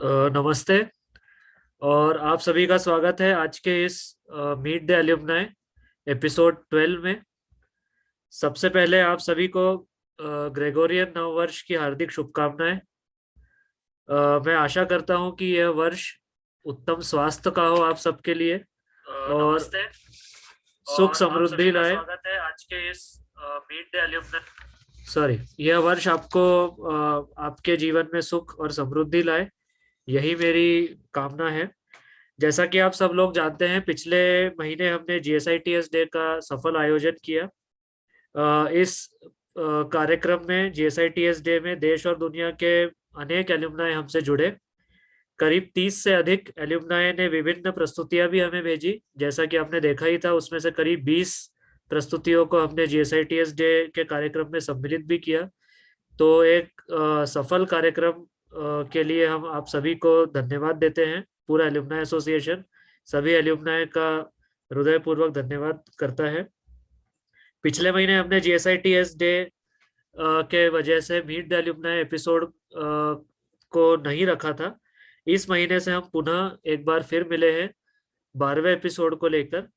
नमस्ते और आप सभी का स्वागत है आज के इस मीट द एल्यूमनाई एपिसोड 12 में। सबसे पहले आप सभी को ग्रेगोरियन नव वर्ष की हार्दिक शुभकामनाएं। मैं आशा करता हूं कि यह वर्ष उत्तम स्वास्थ्य का हो आप सबके लिए और नमस्ते सुख और आप समृद्धि सभी का लाए। स्वागत है आज के इस मीट द एल्यूमनाई। सॉरी, यह वर्ष आपको आपके जीवन में सुख और समृद्धि लाए, यही मेरी कामना है। जैसा कि आप सब लोग जानते हैं, पिछले महीने हमने जीएसआईटीएस डे का सफल आयोजन किया। इस कार्यक्रम में जीएसआईटीएस डे में देश और दुनिया के अनेक एल्युमनाई हमसे जुड़े। करीब 30 से अधिक एल्युमनाई ने विभिन्न प्रस्तुतियां भी हमें भेजी। जैसा कि आपने देखा ही था, उसमें से करीब 20 प्रस्तुतियों को हमने जीएसआईटीएस डे के कार्यक्रम में सम्मिलित भी किया। तो एक सफल कार्यक्रम के लिए हम आप सभी को धन्यवाद देते हैं। पूरा एल्युमनाई एसोसिएशन सभी एल्युमनाई का हृदयपूर्वक धन्यवाद करता है। पिछले महीने हमने जीएसआईटीएस डे के वजह से मीट द एल्युमनाई एपिसोड को नहीं रखा था। इस महीने से हम पुनः एक बार फिर मिले हैं 12वें एपिसोड को लेकर।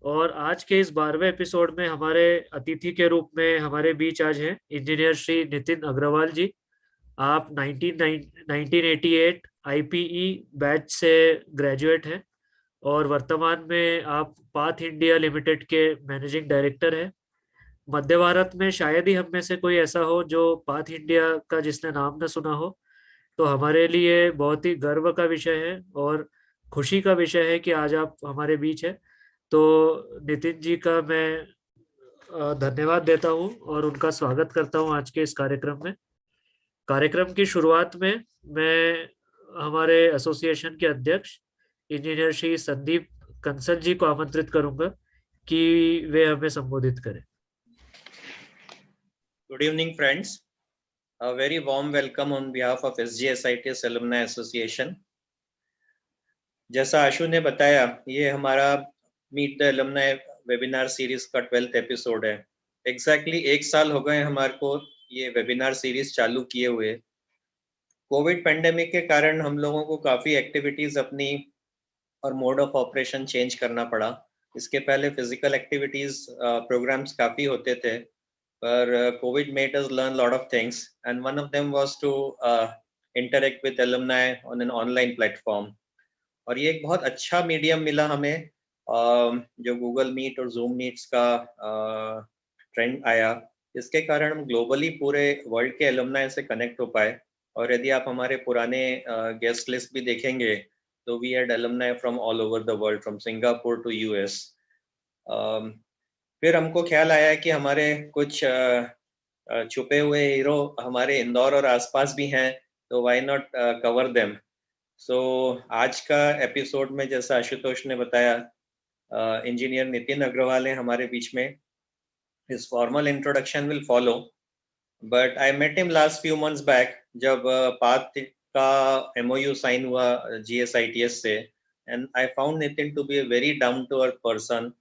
और आज के इस 12वें एपिसोड में हमारे अतिथि के रूप में हमारे बीच आज हैं इंजीनियर श्री नितिन अग्रवाल जी। आप 1988 आईपीई बैच से ग्रेजुएट हैं और वर्तमान में आप पाथ इंडिया लिमिटेड के मैनेजिंग डायरेक्टर हैं। मध्य भारत में शायद ही हम में से कोई ऐसा हो जो पाथ इंडिया का जिसने नाम न सुना हो। तो हमारे लिए बहुत ही गर्व का विषय है और खुशी का विषय है कि आज आप हमारे बीच हैं। तो नितिन जी का मैं धन्यवाद देता हूं और उनका स्वागत करता हूं आज के इस कार्यक्रम में। कार्यक्रम की शुरुआत में मैं हमारे एसोसिएशन के अध्यक्ष इंजीनियर श्री संदीप कंसल जी को आमंत्रित करूंगा कि वे हमें संबोधित करें। Good evening, friends. A very warm welcome on behalf of SGSITS Alumni Association. जैसा आशु ने बताया, ये हमारा meet the alumni webinar series का 12th एपिसोड है। एग्जैक्टली एक साल हो गए हमारे को ये वेबिनार सीरीज चालू किए हुए। कोविड पेंडेमिक के कारण हम लोगों को काफ़ी एक्टिविटीज़ अपनी और मोड ऑफ ऑपरेशन चेंज करना पड़ा। इसके पहले फिजिकल एक्टिविटीज़ प्रोग्राम्स काफ़ी होते थे, पर COVID made us learn a lot of things, and one of them was to interact with alumni on an online platform. और ये एक बहुत अच्छा मीडियम मिला हमें, जो गूगल मीट और जूम मीट्स का ट्रेंड आया। इसके कारण हम ग्लोबली पूरे वर्ल्ड के एलुमनाई से कनेक्ट हो पाए। और यदि आप हमारे पुराने गेस्ट लिस्ट भी देखेंगे तो we had alumni from all over the world, from Singapore to US. फिर हमको ख्याल आया कि हमारे कुछ छुपे हुए हीरो हमारे इंदौर और आसपास भी हैं, तो व्हाई नॉट कवर देम। सो आज का एपिसोड में, जैसा आशुतोष ने बताया, इंजीनियर नितिन अग्रवाल हैं हमारे बीच में। His formal introduction will follow, but I met him last few months back जब पाथ का MOU साइन हुआ GSITS से, and I found Nitin to be a very down to earth person,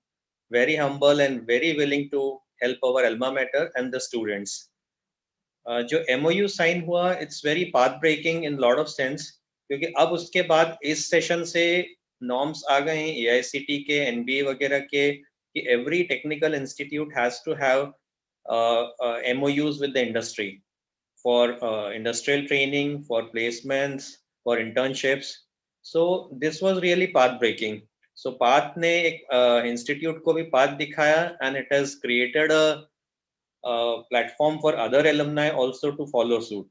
very humble and very willing to help our alma mater and the students. जो MOU sign हुआ, it's very path breaking in lot of sense, क्योंकि अब उसके बाद इस session से norms आ गए हैं AICT के, NBA वगैरह के, कि every technical institute has to have MOUs with the industry for industrial training, for placements, for internships. So this was really path breaking. So path ने एक इंस्टीट्यूट को भी पाथ दिखाया, and it has created a platform for other alumni also to follow suit.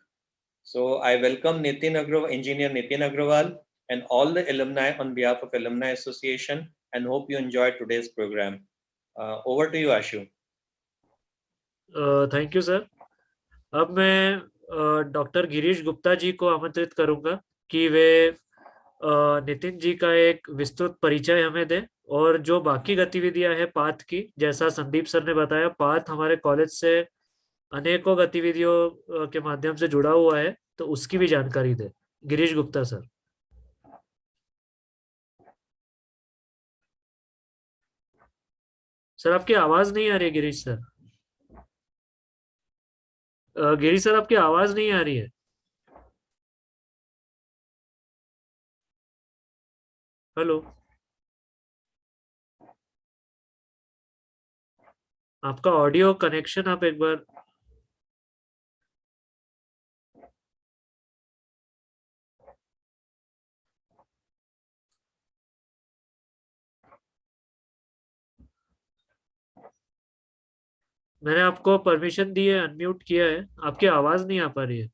So I welcome Engineer Nitin Agrawal and all the alumni on behalf of Alumni Association, and hope you enjoy today's program. Over to you, Ashu. Thank you sir. अब मैं doctor Girish Gupta ji को आमंत्रित करूंगा कि वे नितिन जी का एक विस्तृत परिचय हमें दें और जो बाकी गतिविधियां हैं पाथ की, जैसा संदीप सर ने बताया, पाथ हमारे कॉलेज से अनेकों गतिविधियों के माध्यम से जुड़ा हुआ है, तो उसकी भी जानकारी दें। गिरीश गुप्ता सर। सर आपकी आवाज नहीं आ रही है गिरीश सर। गिरीश सर आपकी आवाज नहीं आ रही है। हेलो, आपका ऑडियो कनेक्शन आप एक बार मैंने आपको परमिशन दी है, अनम्यूट किया है, आपकी आवाज नहीं आ पा रही है।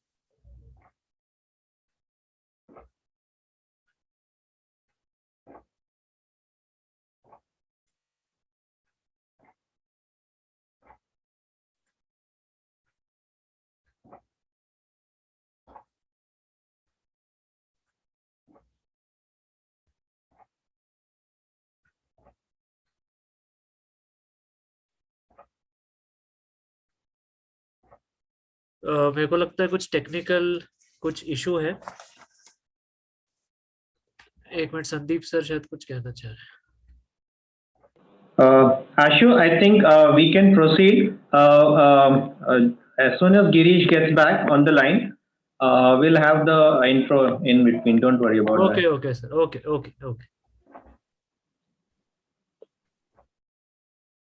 मेरे को लगता है कुछ टेक्निकल कुछ इशू है। एक मिनट, संदीप सर शायद कुछ कहना चाह रहे हैं। Ashu, I think we can proceed. As soon as Girish gets back on the line, we'll have the intro in between. Don't worry about okay that. Okay sir, okay okay okay.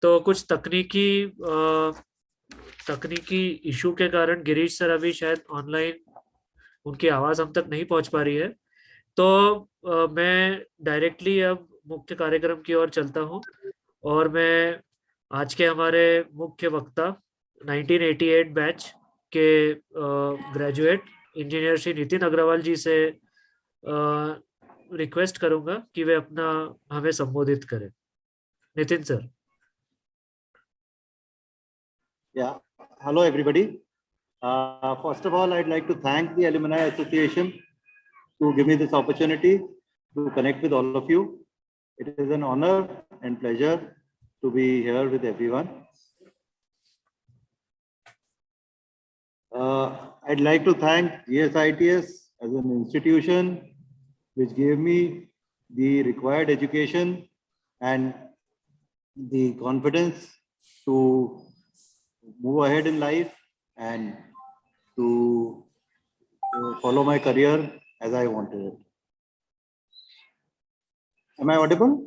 तो कुछ तकनीकी issue के कारण Girish sir अभी शायद online, उनकी आवाज हम तक नहीं पहुंच पा रही है। तो मैं डायरेक्टली अब मुख्य कार्यक्रम की ओर चलता हूं और मैं आज के हमारे मुख्य वक्ता 1988 बैच के ग्रेजुएट इंजीनियर श्री नितिन अग्रवाल जी से रिक्वेस्ट करूंगा कि वे अपना हमें संबोधित करें। Nitin sir. Yeah, hello everybody. First of all, I'd like to thank the Alumni Association to give me this opportunity to connect with all of you. It is an honor and pleasure to be here with everyone. I'd like to thank GSITS as an institution which gave me the required education and the confidence to move ahead in life and to follow my career as I wanted it. Am I audible?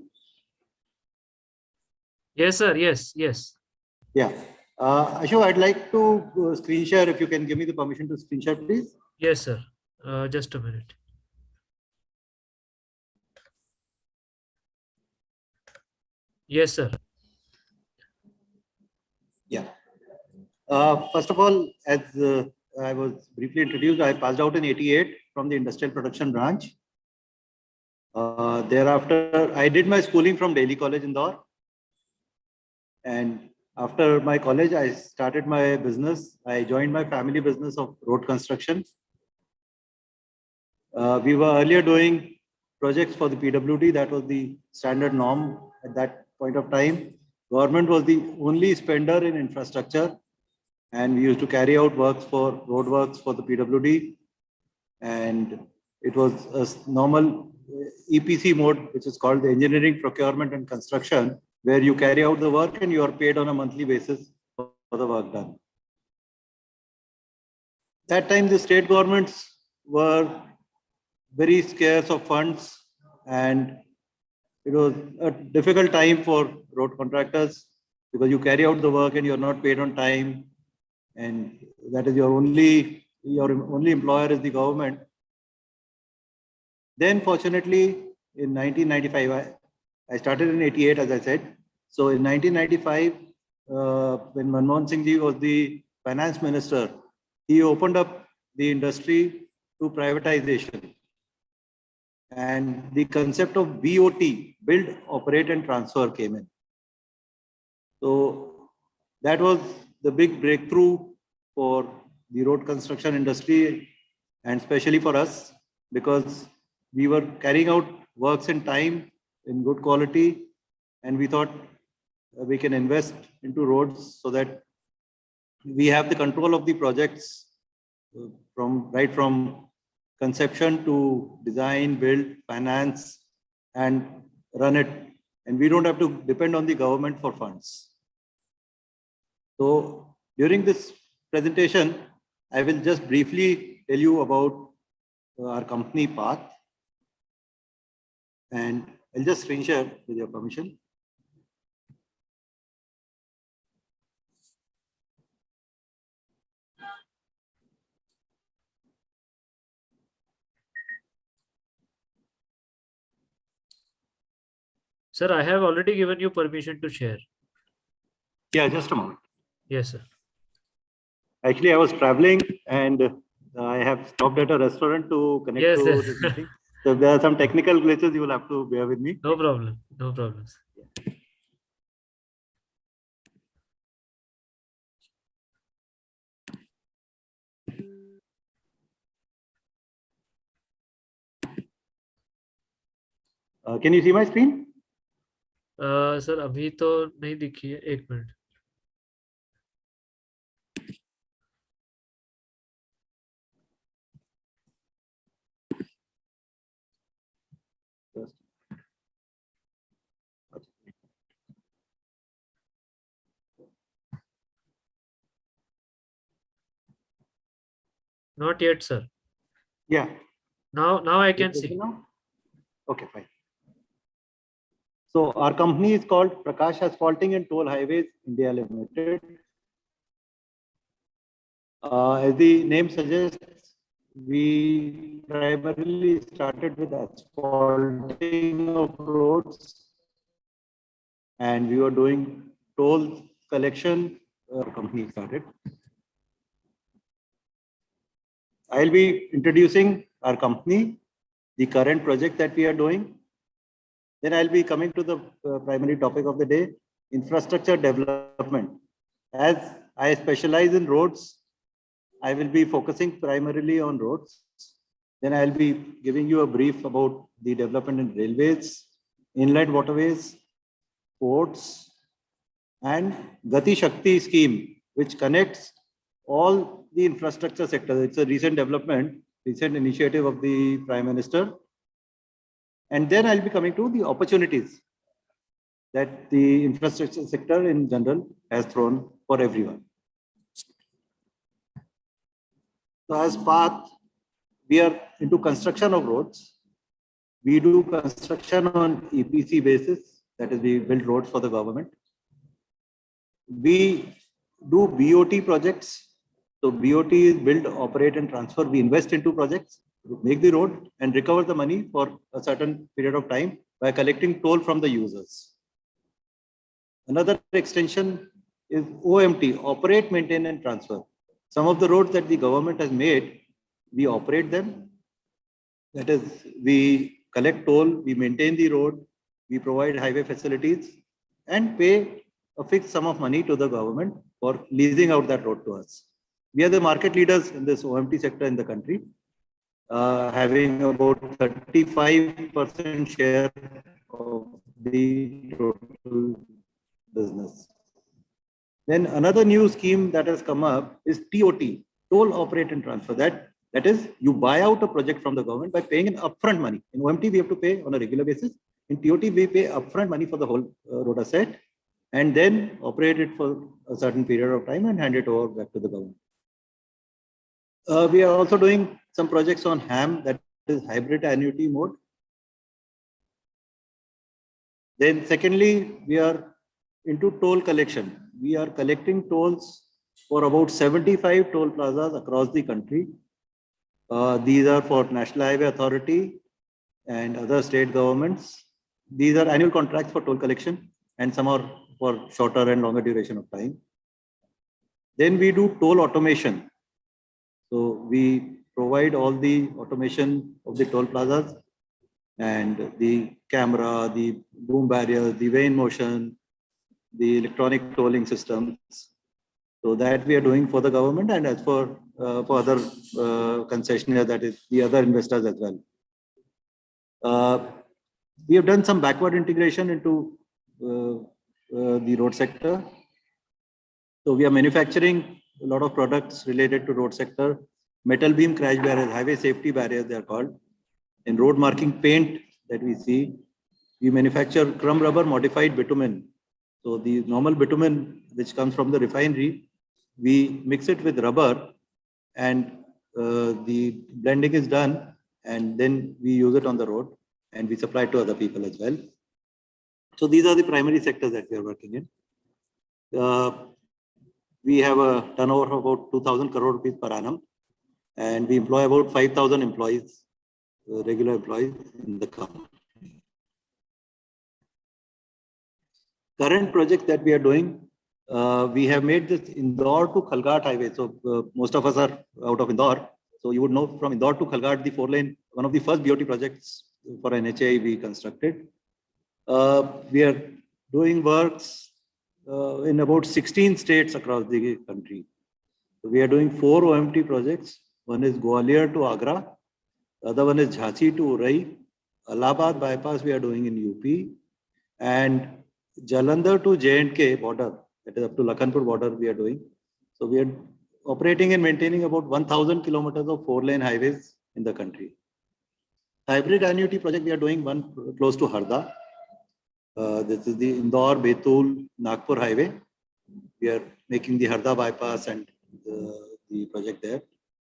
Yes sir, yes. Yeah. Ashu, I'd like to screen share, if you can give me the permission to screen share, please. Yes sir, just a minute. Yes sir. Yeah. First of all, as I was briefly introduced, I passed out in '88 from the industrial production branch. Thereafter, I did my schooling from Delhi College, Indore. And after my college, I started my business. I joined my family business of road construction. We were earlier doing projects for the PWD. That was the standard norm at that point of time. Government was the only spender in infrastructure, and we used to carry out works for road works for the PWD. And it was a normal EPC mode, which is called the engineering, procurement and construction, where you carry out the work and you are paid on a monthly basis for the work done. That time, the state governments were very scarce of funds, and it was a difficult time for road contractors because you carry out the work and you're not paid on time, and that is your only employer is the government. Then fortunately in 1995, I started in '88, as I said. So in 1995, when Manmohan Singh ji was the finance minister, he opened up the industry to privatization. And the concept of BOT, build, operate and transfer, came in. So that was the big breakthrough for the road construction industry, and especially for us, because we were carrying out works in time, in good quality, and we thought we can invest into roads so that we have the control of the projects right from conception to design, build, finance, and run it. And we don't have to depend on the government for funds. So during this presentation, I will just briefly tell you about our company path. And I'll just screen share with your permission. Sir, I have already given you permission to share. Yeah, just a moment. Yes, sir. Actually, I was traveling and I have stopped at a restaurant to connect Yes, to yes. this meeting. So if there are some technical glitches, you will have to bear with me. No problem. No problems. Can you see my screen? Sir अभी तो नहीं दिखी है, एक minute. Not yet, sir. Yeah. Now I can see. Now? Okay, fine. So our company is called Prakash Asphalting and Toll Highways India Limited. As the name suggests, we primarily started with asphalting of roads, and we were doing toll collection. Our company started. I'll be introducing our company, the current project that we are doing. Then I'll be coming to the primary topic of the day, infrastructure development. As I specialize in roads, I will be focusing primarily on roads. Then I'll be giving you a brief about the development in railways, inland waterways, ports, and Gati Shakti scheme, which connects all the infrastructure sector. It's a recent development, recent initiative of the Prime Minister. And then I'll be coming to the opportunities that the infrastructure sector in general has thrown for everyone. So as path, we are into construction of roads. We do construction on EPC basis, that is, we build roads for the government. We do BOT projects. So BOT is build, operate, and transfer. We invest into projects, make the road, and recover the money for a certain period of time by collecting toll from the users. Another extension is OMT, operate, maintain, and transfer. Some of the roads that the government has made, we operate them. That is, we collect toll, we maintain the road, we provide highway facilities, and pay a fixed sum of money to the government for leasing out that road to us. We are the market leaders in this OMT sector in the country, having about 35% share of the total business. Then another new scheme that has come up is TOT, toll, operate, and transfer. That is, you buy out a project from the government by paying an upfront money. In OMT, we have to pay on a regular basis. In TOT, we pay upfront money for the whole road asset and then operate it for a certain period of time and hand it over back to the government. We are also doing some projects on HAM, that is hybrid annuity mode. Then secondly, we are into toll collection. We are collecting tolls for about 75 toll plazas across the country. These are for National Highway Authority and other state governments. These are annual contracts for toll collection, and some are for shorter and longer duration of time. Then we do toll automation. So we provide all the automation of the toll plazas and the camera, the boom barriers, the weigh in motion, the electronic tolling systems. So that we are doing for the government and as for other concessionaires, that is the other investors as well. We have done some backward integration into the road sector. So we are manufacturing a lot of products related to road sector. Metal beam crash barriers, highway safety barriers, they are called. In road marking paint that we see, we manufacture crumb rubber modified bitumen. So the normal bitumen which comes from the refinery, we mix it with rubber and the blending is done and then we use it on the road and we supply to other people as well. So these are the primary sectors that we are working in. We have a turnover of about 2,000 crore rupees per annum, and we employ about 5,000 employees, regular employees in the company. Current project that we are doing, we have made this Indore to Khalghat highway. So most of us are out of Indore. So you would know from Indore to Khalghat, the 4-lane, one of the first BOT projects for NHAI we constructed. We are doing works in about 16 states across the country. So we are doing 4 OMT projects. One is Gwalior to Agra. The other one is Jhansi to Urai. Allahabad bypass we are doing in UP. And Jalandhar to J&K border, that is up to Lakhanpur border we are doing. So we are operating and maintaining about 1,000 kilometers of 4-lane highways in the country. Hybrid annuity project we are doing one close to Harda. This is the Indore, Betul, Nagpur highway. We are making the Harda bypass and the project there.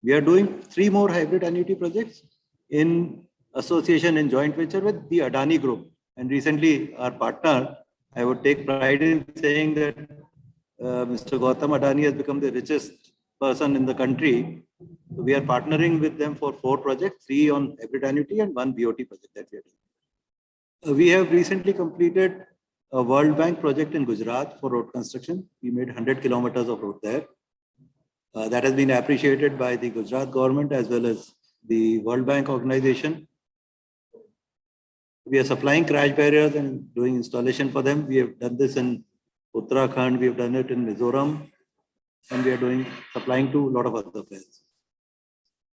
We are doing 3 more hybrid annuity projects in association and joint venture with the Adani Group. And recently our partner, I would take pride in saying that Mr. Gautam Adani has become the richest person in the country. So we are partnering with them for 4 projects, 3 on hybrid annuity and 1 BOT project that we are doing. We have recently completed a World Bank project in Gujarat for road construction. We made 100 kilometers of road there. That has been appreciated by the Gujarat government as well as the World Bank organization. We are supplying crash barriers and doing installation for them. We have done this in Uttarakhand, we have done it in Mizoram, and we are supplying to a lot of other places.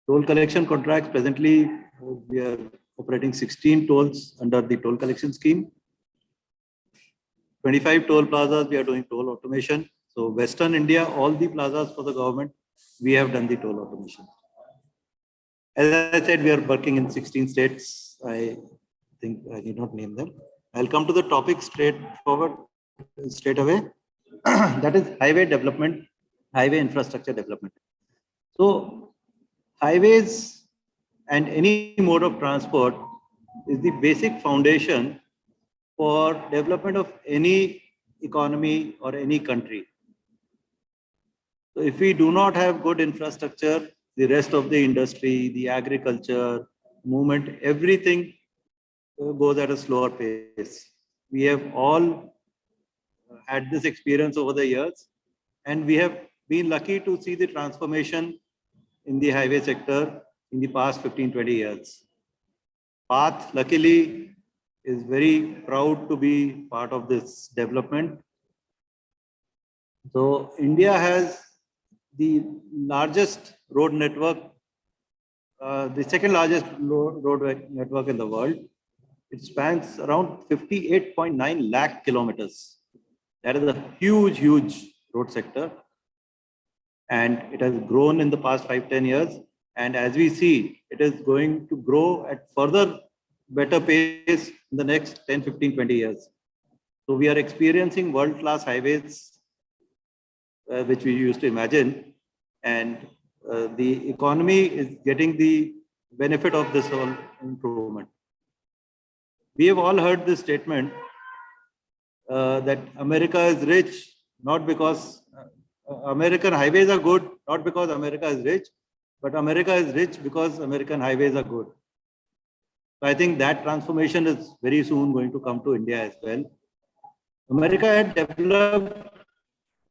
Toll collection contracts, presently we are operating 16 tolls under the toll collection scheme. 25 toll plazas, we are doing toll automation. So Western India, all the plazas for the government, we have done the toll automation. As I said, we are working in 16 states. I think I need not name them. I'll come to the topic straight away. That is highway development, highway infrastructure development. So highways and any mode of transport is the basic foundation for development of any economy or any country. So if we do not have good infrastructure, the rest of the industry, the agriculture, movement, everything goes at a slower pace. We have all had this experience over the years, and we have been lucky to see the transformation in the highway sector in the past 15-20 years. Path, luckily, is very proud to be part of this development. So India has the largest road network, the second largest road network in the world. It spans around 58.9 lakh kilometers. That is a huge, huge road sector. And it has grown in the past 5-10 years. And as we see, it is going to grow at further better pace in the next 10, 15, 20 years. So we are experiencing world-class highways, which we used to imagine. And the economy is getting the benefit of this whole improvement. We have all heard this statement that America is rich, not because American highways are good, not because America is rich, but America is rich because American highways are good. So I think that transformation is very soon going to come to India as well. America had developed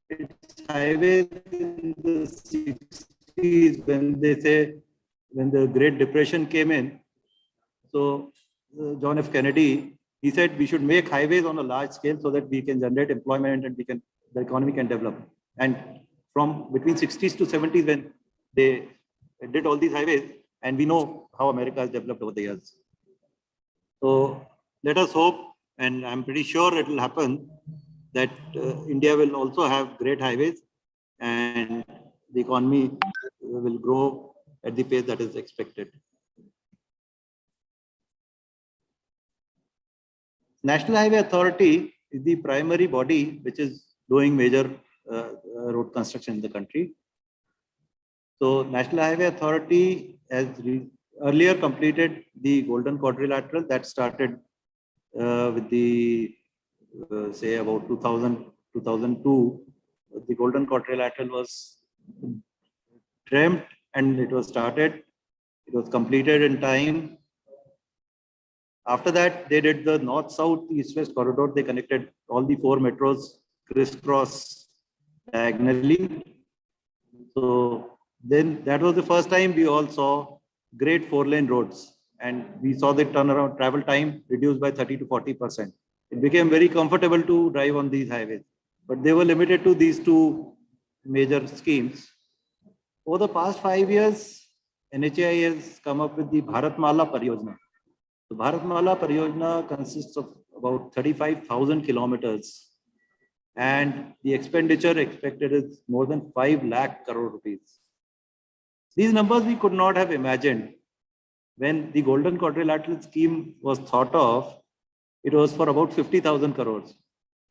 its highways in the 60s when the Great Depression came in. So John F. Kennedy, he said we should make highways on a large scale so that we can generate employment and the economy can develop. And from between 60s to 70s when they did all these highways, and we know how America has developed over the years. So let us hope, and I'm pretty sure it will happen, that India will also have great highways and the economy will grow at the pace that is expected. National Highway Authority is the primary body which is doing major road construction in the country. So National Highway Authority has earlier completed the Golden Quadrilateral that started with the say about 2000, 2002. The Golden Quadrilateral was dreamt and it was started. It was completed in time. After that, they did the north-south, east-west corridor. They connected all the 4 metros crisscross diagonally. So then that was the first time we all saw great 4-lane roads, and we saw the turnaround travel time reduced by 30 to 40%. It became very comfortable to drive on these highways, but they were limited to these 2 major schemes. Over the past 5 years, NHAI has come up with the Bharatmala Pariyojana. The Bharatmala Pariyojana consists of about 35,000 kilometers, and the expenditure expected is more than 5 lakh crore rupees. These numbers we could not have imagined. When the Golden Quadrilateral scheme was thought of, it was for about 50,000 crores.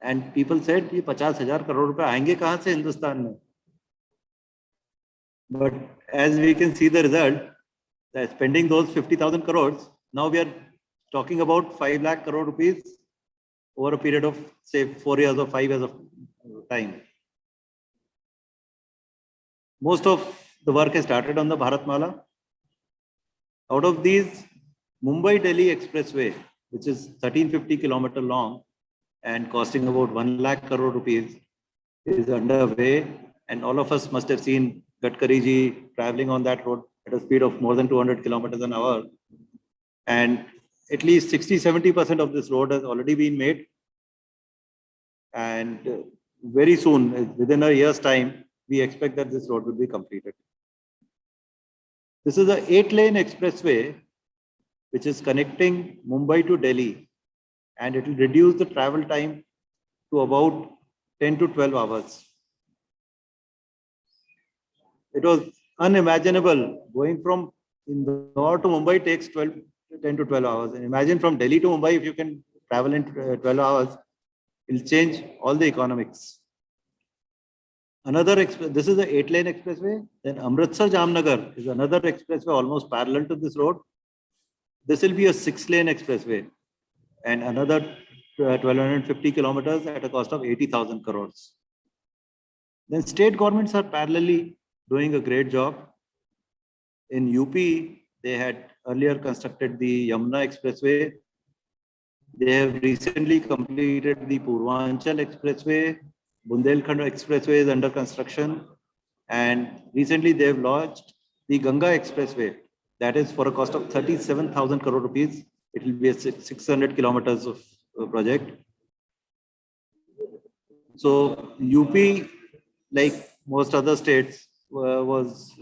And people said, "ये 50,000 crore रुपए आएंगे कहाँ से हिंदुस्तान में?" But as we can see the result, that spending those 50,000 crores, now we are talking about 5 lakh crore rupees over a period of say 4 years or 5 years of time. Most of the work has started on the Bharatmala. Out of these, Mumbai-Delhi Expressway, which is 1350 kilometer long and costing about 1 lakh crore rupees, is underway. And all of us must have seen Gadkari ji traveling on that road at a speed of more than 200 kilometers an hour. And at least 60-70% of this road has already been made. And very soon, within a year's time, we expect that this road will be completed. This is an 8-lane expressway which is connecting Mumbai to Delhi, and it will reduce the travel time to about 10 to 12 hours. It was unimaginable. Going from Indore to Mumbai takes 10 to 12 hours. And imagine from Delhi to Mumbai, if you can travel in 12 hours, it will change all the economics. This is the 8-lane expressway. Then Amritsar Jamnagar is another expressway almost parallel to this road. This will be a 6-lane expressway and another 1250 kilometers at a cost of 80,000 crores. Then state governments are parallelly doing a great job. In UP, they had earlier constructed the Yamuna Expressway. They have recently completed the Purvanchal Expressway. Bundelkhand Expressway is under construction. And recently they have launched the Ganga Expressway. That is for a cost of 37,000 crore rupees. It will be a 600 kilometers of project. So UP, like most other states, was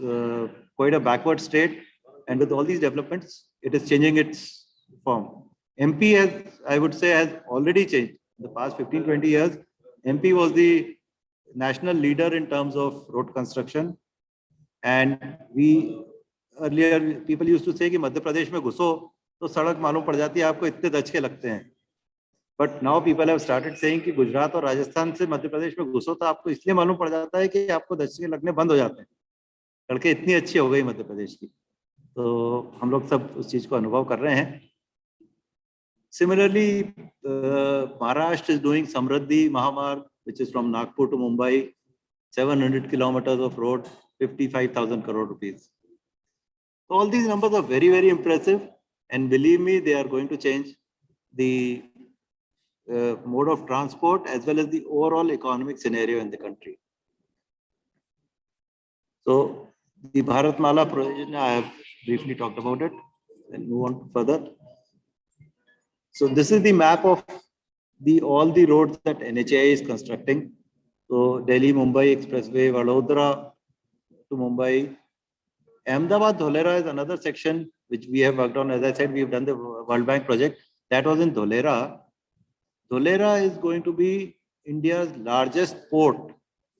quite a backward state. And with all these developments, it is changing its form. MP has, I would say, has already changed. In the past 15-20 years, MP was the national leader in terms of road construction. And earlier, people used to say कि मध्य प्रदेश में घुसो तो सड़क मालूम पड़ जाती है आपको इतने दचके लगते हैं. But now people have started saying कि गुजरात और राजस्थान से मध्य प्रदेश में घुसो तो आपको इसलिए मालूम पड़ जाता है कि आपको दचके लगने बंद हो जाते हैं. सड़कें इतनी अच्छी हो गई मध्य प्रदेश की. तो हम लोग सब उस चीज को अनुभव कर रहे हैं. Similarly, Maharashtra is doing Samriddhi Mahamarg, which is from Nagpur to Mumbai, 700 kilometers of road, 55,000 crore rupees. So all these numbers are very, very impressive, and believe me, they are going to change the mode of transport as well as the overall economic scenario in the country. So the Bharatmala project, I have briefly talked about it, and move on further. So this is the map of all the roads that NHAI is constructing. So Delhi-Mumbai Expressway, Vadodara to Mumbai. Ahmedabad-Dholera is another section which we have worked on. As I said, we have done the World Bank project. That was in Dholera. Dholera is going to be India's largest port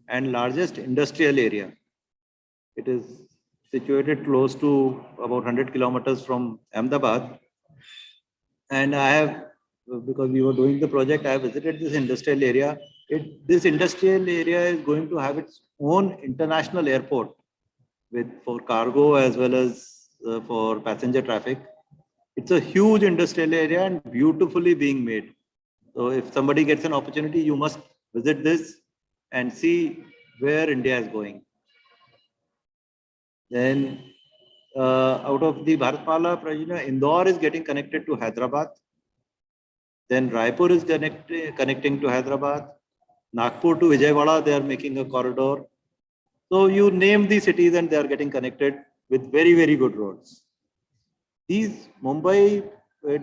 and largest industrial area. It is situated close to about 100 kilometers from Ahmedabad. And I have, because we were doing the project, I have visited this industrial area. This industrial area is going to have its own international airport for cargo as well as for passenger traffic. It's a huge industrial area and beautifully being made. So if somebody gets an opportunity, you must visit this and see where India is going. Then out of the Bharatmala Pariyojana, Indore is getting connected to Hyderabad. Then Raipur is connecting to Hyderabad. Nagpur to Vijayawada, they are making a corridor. So you name the cities and they are getting connected with very, very good roads. These Mumbai,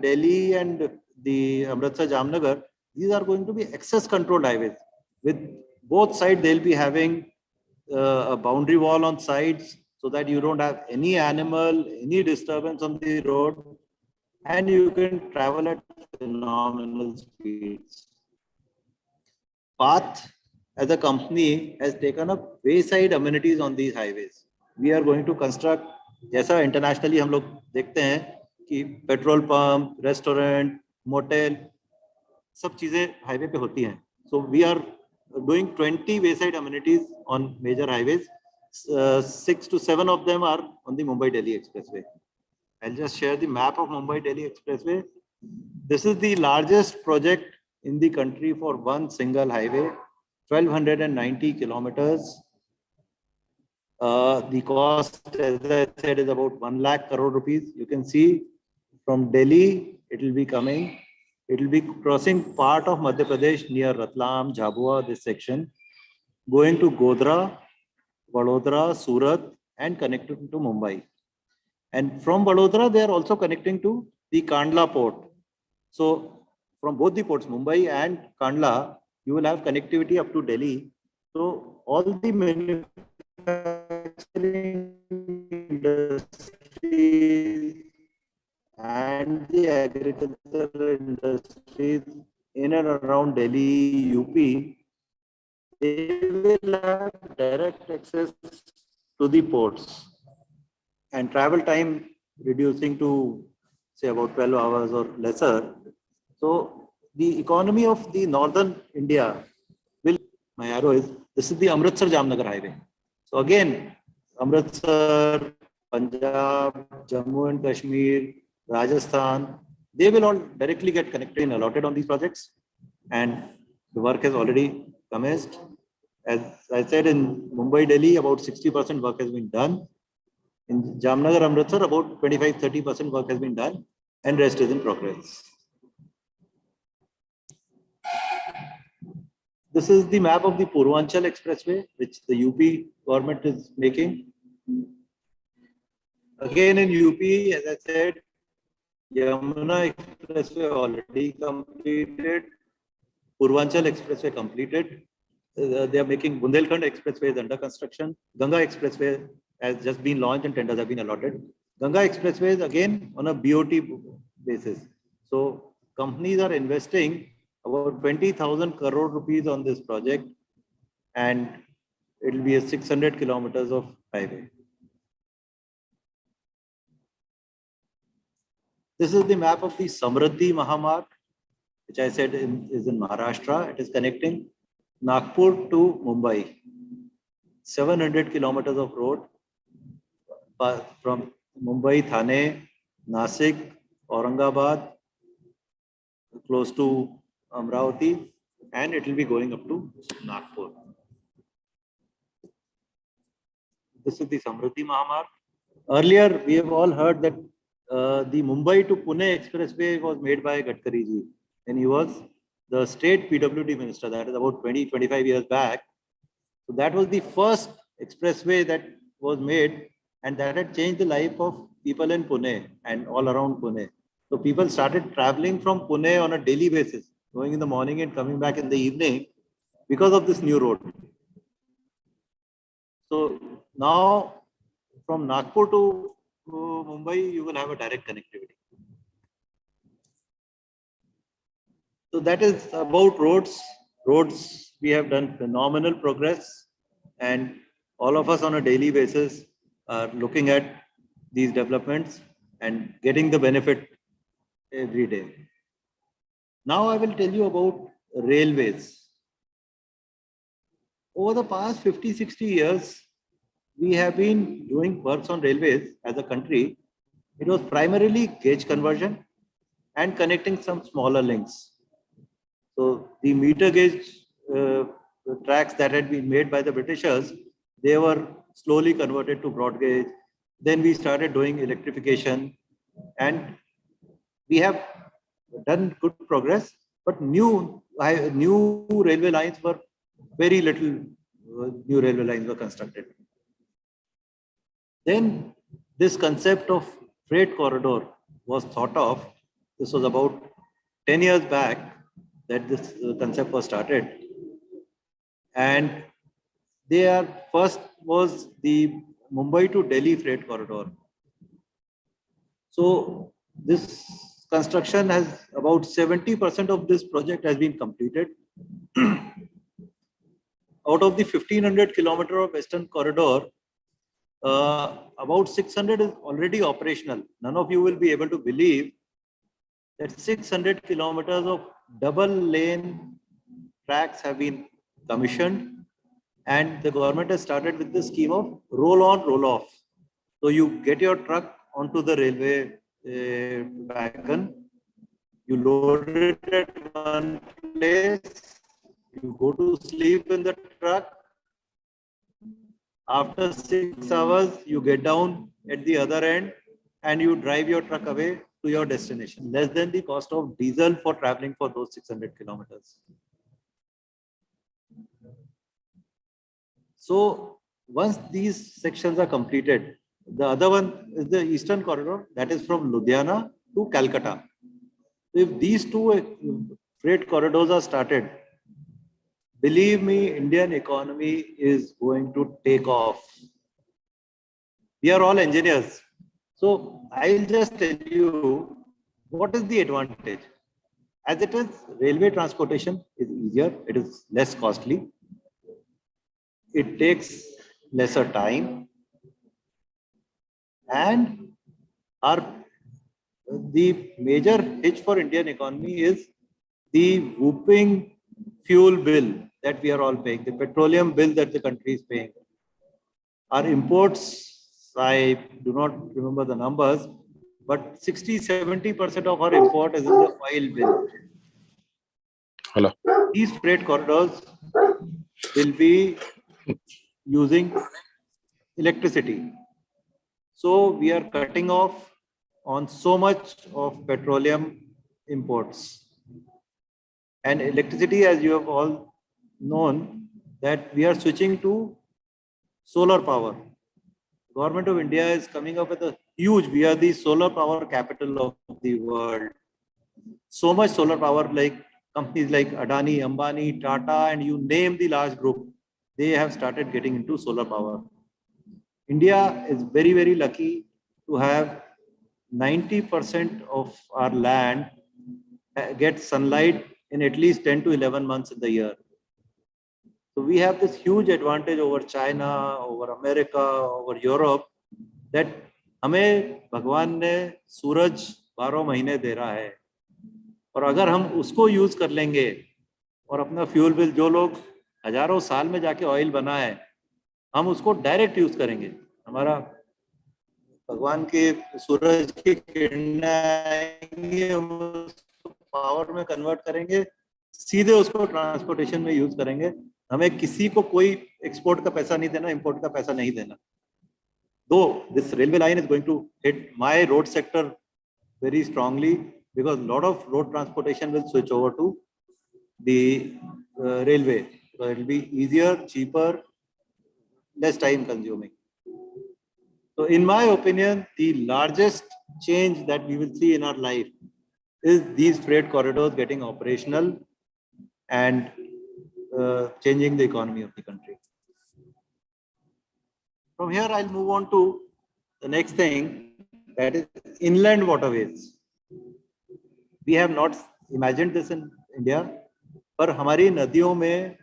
Delhi and the Amritsar Jamnagar, these are going to be access controlled highways. With both sides, they'll be having a boundary wall on sides so that you don't have any animal, any disturbance on the road, and you can travel at phenomenal speeds. Path as a company has taken up wayside amenities on these highways. We are going to construct, जैसा internationally हम लोग देखते हैं कि petrol pump, restaurant, motel, सब चीजें highway पे होती हैं. So we are doing 20 wayside amenities on major highways. 6 to 7 of them are on the Mumbai-Delhi Expressway. I'll just share the map of Mumbai-Delhi Expressway. This is the largest project in the country for one single highway, 1290 kilometers. The cost, as I said, is about 1 lakh crore rupees. You can see from Delhi, it will be coming. It will be crossing part of Madhya Pradesh near Ratlam, Jhabua, this section, going to Godhra, Vadodara, Surat, and connecting to Mumbai. And from Vadodara, they are also connecting to the Kandla port. So from both the ports, Mumbai and Kandla, you will have connectivity up to Delhi. So all the manufacturing industries and the agricultural industries in and around Delhi, UP, they will have direct access to the ports and travel time reducing to say about 12 hours or lesser. So the economy of the northern India will, my arrow is, this is the Amritsar Jamnagar highway. So again, Amritsar, Punjab, Jammu and Kashmir, Rajasthan, they will all directly get connected and allotted on these projects. And the work has already commenced. As I said, in Mumbai, Delhi, about 60% work has been done. In Jamnagar, Amritsar, about 25-30% work has been done and rest is in progress. This is the map of the Purvanchal Expressway, which the UP government is making. Again in UP, as I said, Yamuna Expressway already completed, Purvanchal Expressway completed. They are making Bundelkhand Expressway is under construction. Ganga Expressway has just been launched and tenders have been allotted. Ganga Expressway is again on a BOT basis. So companies are investing about 20,000 crore rupees on this project, and it will be a 600 kilometers of highway. This is the map of the Samruddhi Mahamarg, which I said is in Maharashtra. It is connecting Nagpur to Mumbai. 700 kilometers of road from Mumbai, Thane, Nasik, Aurangabad, close to Amravati, and it will be going up to Nagpur. This is the Samruddhi Mahamarg. Earlier, we have all heard that the Mumbai to Pune Expressway was made by Gadkari ji, and he was the state PWD minister. That is about 20-25 years back. So that was the first expressway that was made, and that had changed the life of people in Pune and all around Pune. So people started traveling from Pune on a daily basis, going in the morning and coming back in the evening because of this new road. So now from Nagpur to Mumbai, you will have a direct connectivity. So that is about roads. Roads, we have done phenomenal progress, and all of us on a daily basis are looking at these developments and getting the benefit every day. Now I will tell you about railways. Over the past 50-60 years, we have been doing works on railways as a country, It was primarily gauge conversion and connecting some smaller links. So the meter gauge tracks that had been made by the Britishers, they were slowly converted to broad gauge. Then we started doing electrification, and we have done good progress, but new railway lines were very little. New railway lines were constructed. Then this concept of freight corridor was thought of. This was about 10 years back that this concept was started. And their first was the Mumbai to Delhi freight corridor. So this construction has about 70% of this project has been completed. Out of the 1500 kilometer of Western corridor, about 600 is already operational. None of you will be able to believe that 600 kilometers of double lane tracks have been commissioned, and the government has started with the scheme of roll on, roll off. So you get your truck onto the railway wagon, you load it at one place, you go to sleep in the truck. After 6 hours, you get down at the other end and you drive your truck away to your destination. Less than the cost of diesel for traveling for those 600 kilometers. So once these sections are completed, the other one is the Eastern Corridor, that is from Ludhiana to Calcutta. If these two freight corridors are started, believe me, Indian economy is going to take off. We are all engineers. So I'll just tell you what is the advantage. As it is, railway transportation is easier, it is less costly, it takes lesser time, and the major hitch for Indian economy is the whooping fuel bill that we are all paying, the petroleum bill that the country is paying. Our imports, I do not remember the numbers, but 60-70% of our import is in the oil bill. Hello. These freight corridors will be using electricity. So we are cutting off on so much of petroleum imports. And electricity, as you have all known, that we are switching to solar power. Government of India is coming up with a huge, we are the solar power capital of the world. So much solar power, like companies like Adani, Ambani, Tata, and you name the large group, they have started getting into solar power. India is very, very lucky to have 90% of our land get sunlight in at least 10 to 11 months in the year. So we have this huge advantage over China, over America, over Europe, that हमें भगवान ने सूरज 12 महीने दे रहा है, और अगर हम उसको यूज कर लेंगे और अपना फ्यूल बिल, जो लोग हजारों साल में जाके ऑयल बना है, हम उसको डायरेक्ट यूज करेंगे. हमारा भगवान के सूरज की किरणें आएंगी, हम उसको पावर में कन्वर्ट करेंगे, सीधे उसको ट्रांसपोर्टेशन में यूज करेंगे. हमें किसी को कोई एक्सपोर्ट का पैसा नहीं देना, इंपोर्ट का पैसा नहीं देना. Though this railway line is going to hit my road sector very strongly, because a lot of road transportation will switch over to the railway. So it will be easier, cheaper, less time consuming. So in my opinion, the largest change that we will see in our life is these freight corridors getting operational and changing the economy of the country. From here, I'll move on to the next thing, that is inland waterways. We have not imagined this in India, पर हमारी नदियों में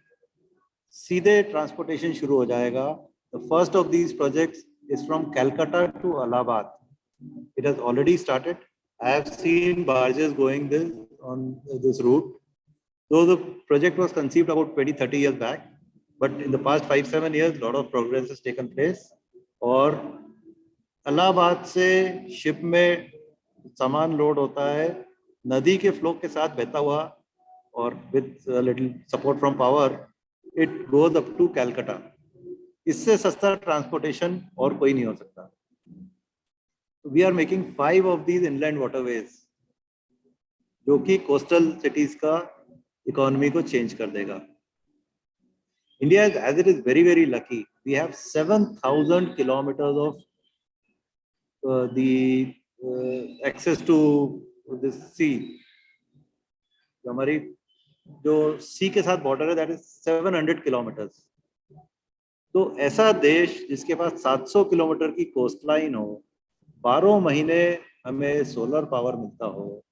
सीधे transportation शुरू हो जाएगा. The first of these projects is from Calcutta to Allahabad. It has already started. I have seen barges going on this route. Though the project was conceived about 20-30 years back, but in the past 5-7 years, a lot of progress has taken place. और इलाहाबाद से ship में सामान load होता है, नदी के flow के साथ बहता हुआ और with little support from power it goes up to Calcutta. इससे सस्ता ट्रांसपोर्टेशन और कोई नहीं हो सकता। We are making 5 of these inland waterways जो कि कोस्टल सिटीज का इकोनॉमी को चेंज कर देगा। India, as it is very lucky, we have 7,000 kilometers of the access to this sea. हमारी जो सी के साथ बॉर्डर है, दैट इज 700 किलोमीटर्स। तो ऐसा देश जिसके पास 700 किलोमीटर की कोस्ट लाइन हो, 12 महीने हमें सोलर पावर मिलता हो,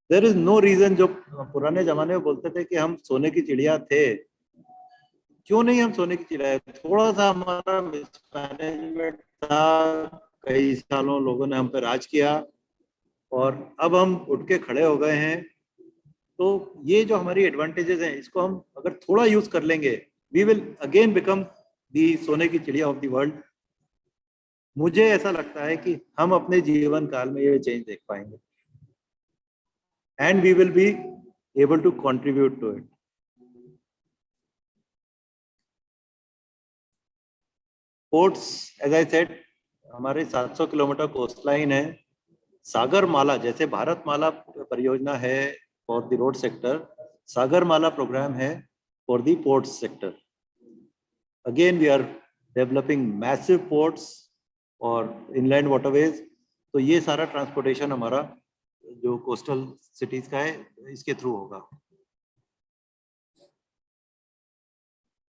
देयर इज नो रीजन। जो पुराने जमाने में बोलते थे कि हम सोने की चिड़िया थे, क्यों नहीं हम सोने की चिड़िया? थोड़ा सा हमारा मिसमैनेजमेंट था, कई सालों लोगों ने हम पे राज किया और अब हम उठ के खड़े हो गए हैं। तो ये जो हमारी एडवांटेजेस हैं, इसको हम अगर थोड़ा यूज कर लेंगे, we will again become the सोने की चिड़िया ऑफ द वर्ल्ड। मुझे ऐसा लगता है कि हम अपने जीवन काल में ये चेंज देख पाएंगे and we will be able to contribute to it. Ports, as I said, हमारे 700 किलोमीटर कोस्ट लाइन है। सागर माला, जैसे भारत माला परियोजना है for the road sector, Sagarmala program है for the ports sector. Again we are developing massive ports और inland waterways. तो ये सारा ट्रांसपोर्टेशन हमारा जो कोस्टल सिटीज का है, इसके थ्रू होगा।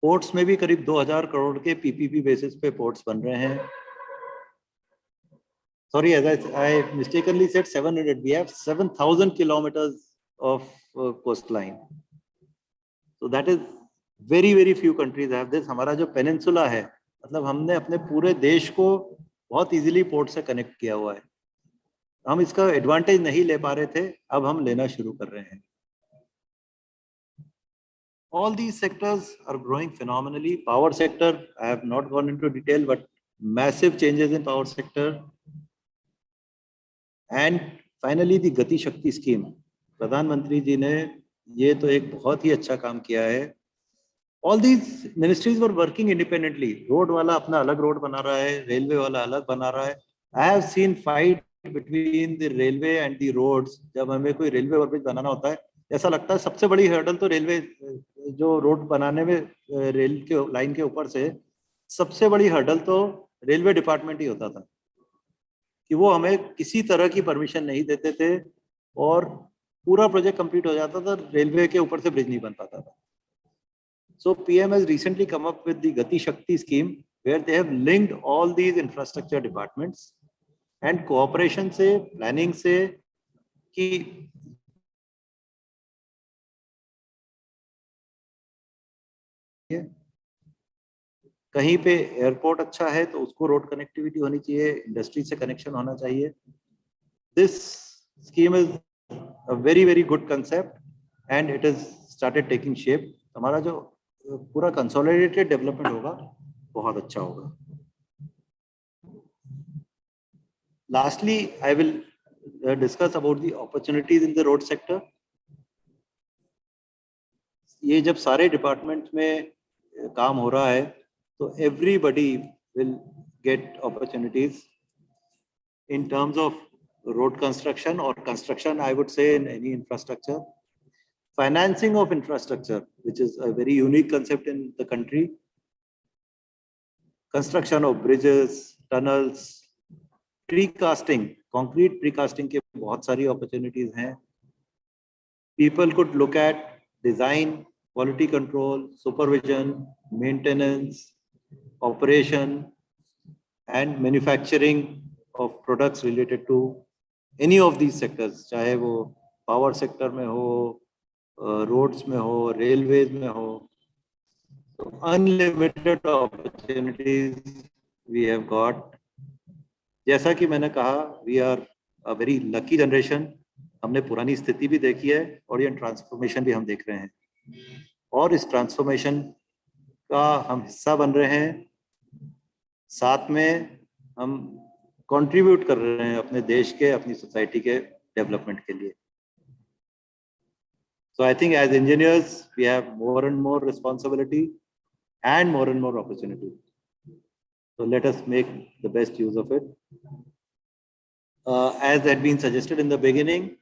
पोर्ट्स में भी करीब 2000 करोड़ के पीपीपी बेसिस पे पोर्ट्स बन रहे हैं। Sorry, as I mistakenly said 700. We have 7,000 kilometers of coastline. So that is very few countries have this. हमारा जो पेनिनसुला है, मतलब हमने अपने पूरे देश को बहुत इजीली पोर्ट से कनेक्ट किया हुआ है। हम इसका एडवांटेज नहीं ले पा रहे थे, अब हम लेना शुरू कर रहे हैं। All these sectors are growing phenomenally. Power sector, I have not gone into detail, but massive changes in power sector. And finally, the गति शक्ति स्कीम, प्रधानमंत्री जी ने ये तो एक बहुत ही अच्छा काम किया है। All these ministries were working independently. Road वाला अपना अलग रोड बना रहा है, रेलवे वाला अलग बना रहा है। I have seen fight between the railway and the roads. जब हमें कोई रेलवे ओवरब्रिज बनाना होता है, ऐसा लगता है सबसे बड़ी हर्डल तो रेलवे, जो रोड बनाने में रेल के लाइन के ऊपर से सबसे बड़ी हर्डल तो रेलवे डिपार्टमेंट ही होता था कि वो हमें किसी तरह की परमिशन नहीं देते थे और पूरा प्रोजेक्ट कंप्लीट हो जाता था, रेलवे के ऊपर से ब्रिज नहीं बन पाता था। So PM has recently come up with the Gati Shakti scheme where they have linked all these infrastructure departments and cooperation से, प्लानिंग से, कि कहीं पे एयरपोर्ट अच्छा है तो उसको रोड कनेक्टिविटी होनी चाहिए, इंडस्ट्री से कनेक्शन होना चाहिए। This scheme is a very good concept and it is started taking shape. हमारा जो पूरा कंसोलिडेटेड डेवलपमेंट होगा बहुत अच्छा होगा। Lastly I will discuss about the opportunities in the road sector. ये जब सारे डिपार्टमेंट में काम हो रहा है तो everybody will get opportunities in terms of road construction or construction, I would say, in any infrastructure. Financing of infrastructure, which is a very unique concept in the country. Construction of bridges, tunnels, precasting, concrete precasting के बहुत सारी opportunities हैं. People could look at design, quality control, supervision, maintenance, operation and manufacturing of products related to any of these sectors, चाहे वो power sector में हो, roads में हो, railways में हो. So unlimited opportunities we have got. जैसा कि मैंने कहा, we are a very lucky generation. हमने पुरानी स्थिति भी देखी है और ये ट्रांसफॉर्मेशन भी हम देख रहे हैं और इस ट्रांसफॉर्मेशन का हम हिस्सा बन रहे हैं। साथ में हम कंट्रीब्यूट कर रहे हैं अपने देश के, अपनी सोसाइटी के डेवलपमेंट के लिए. So I think as engineers, we have more and more responsibility and more opportunity. So let us make the best use of it. As had been suggested in the beginning,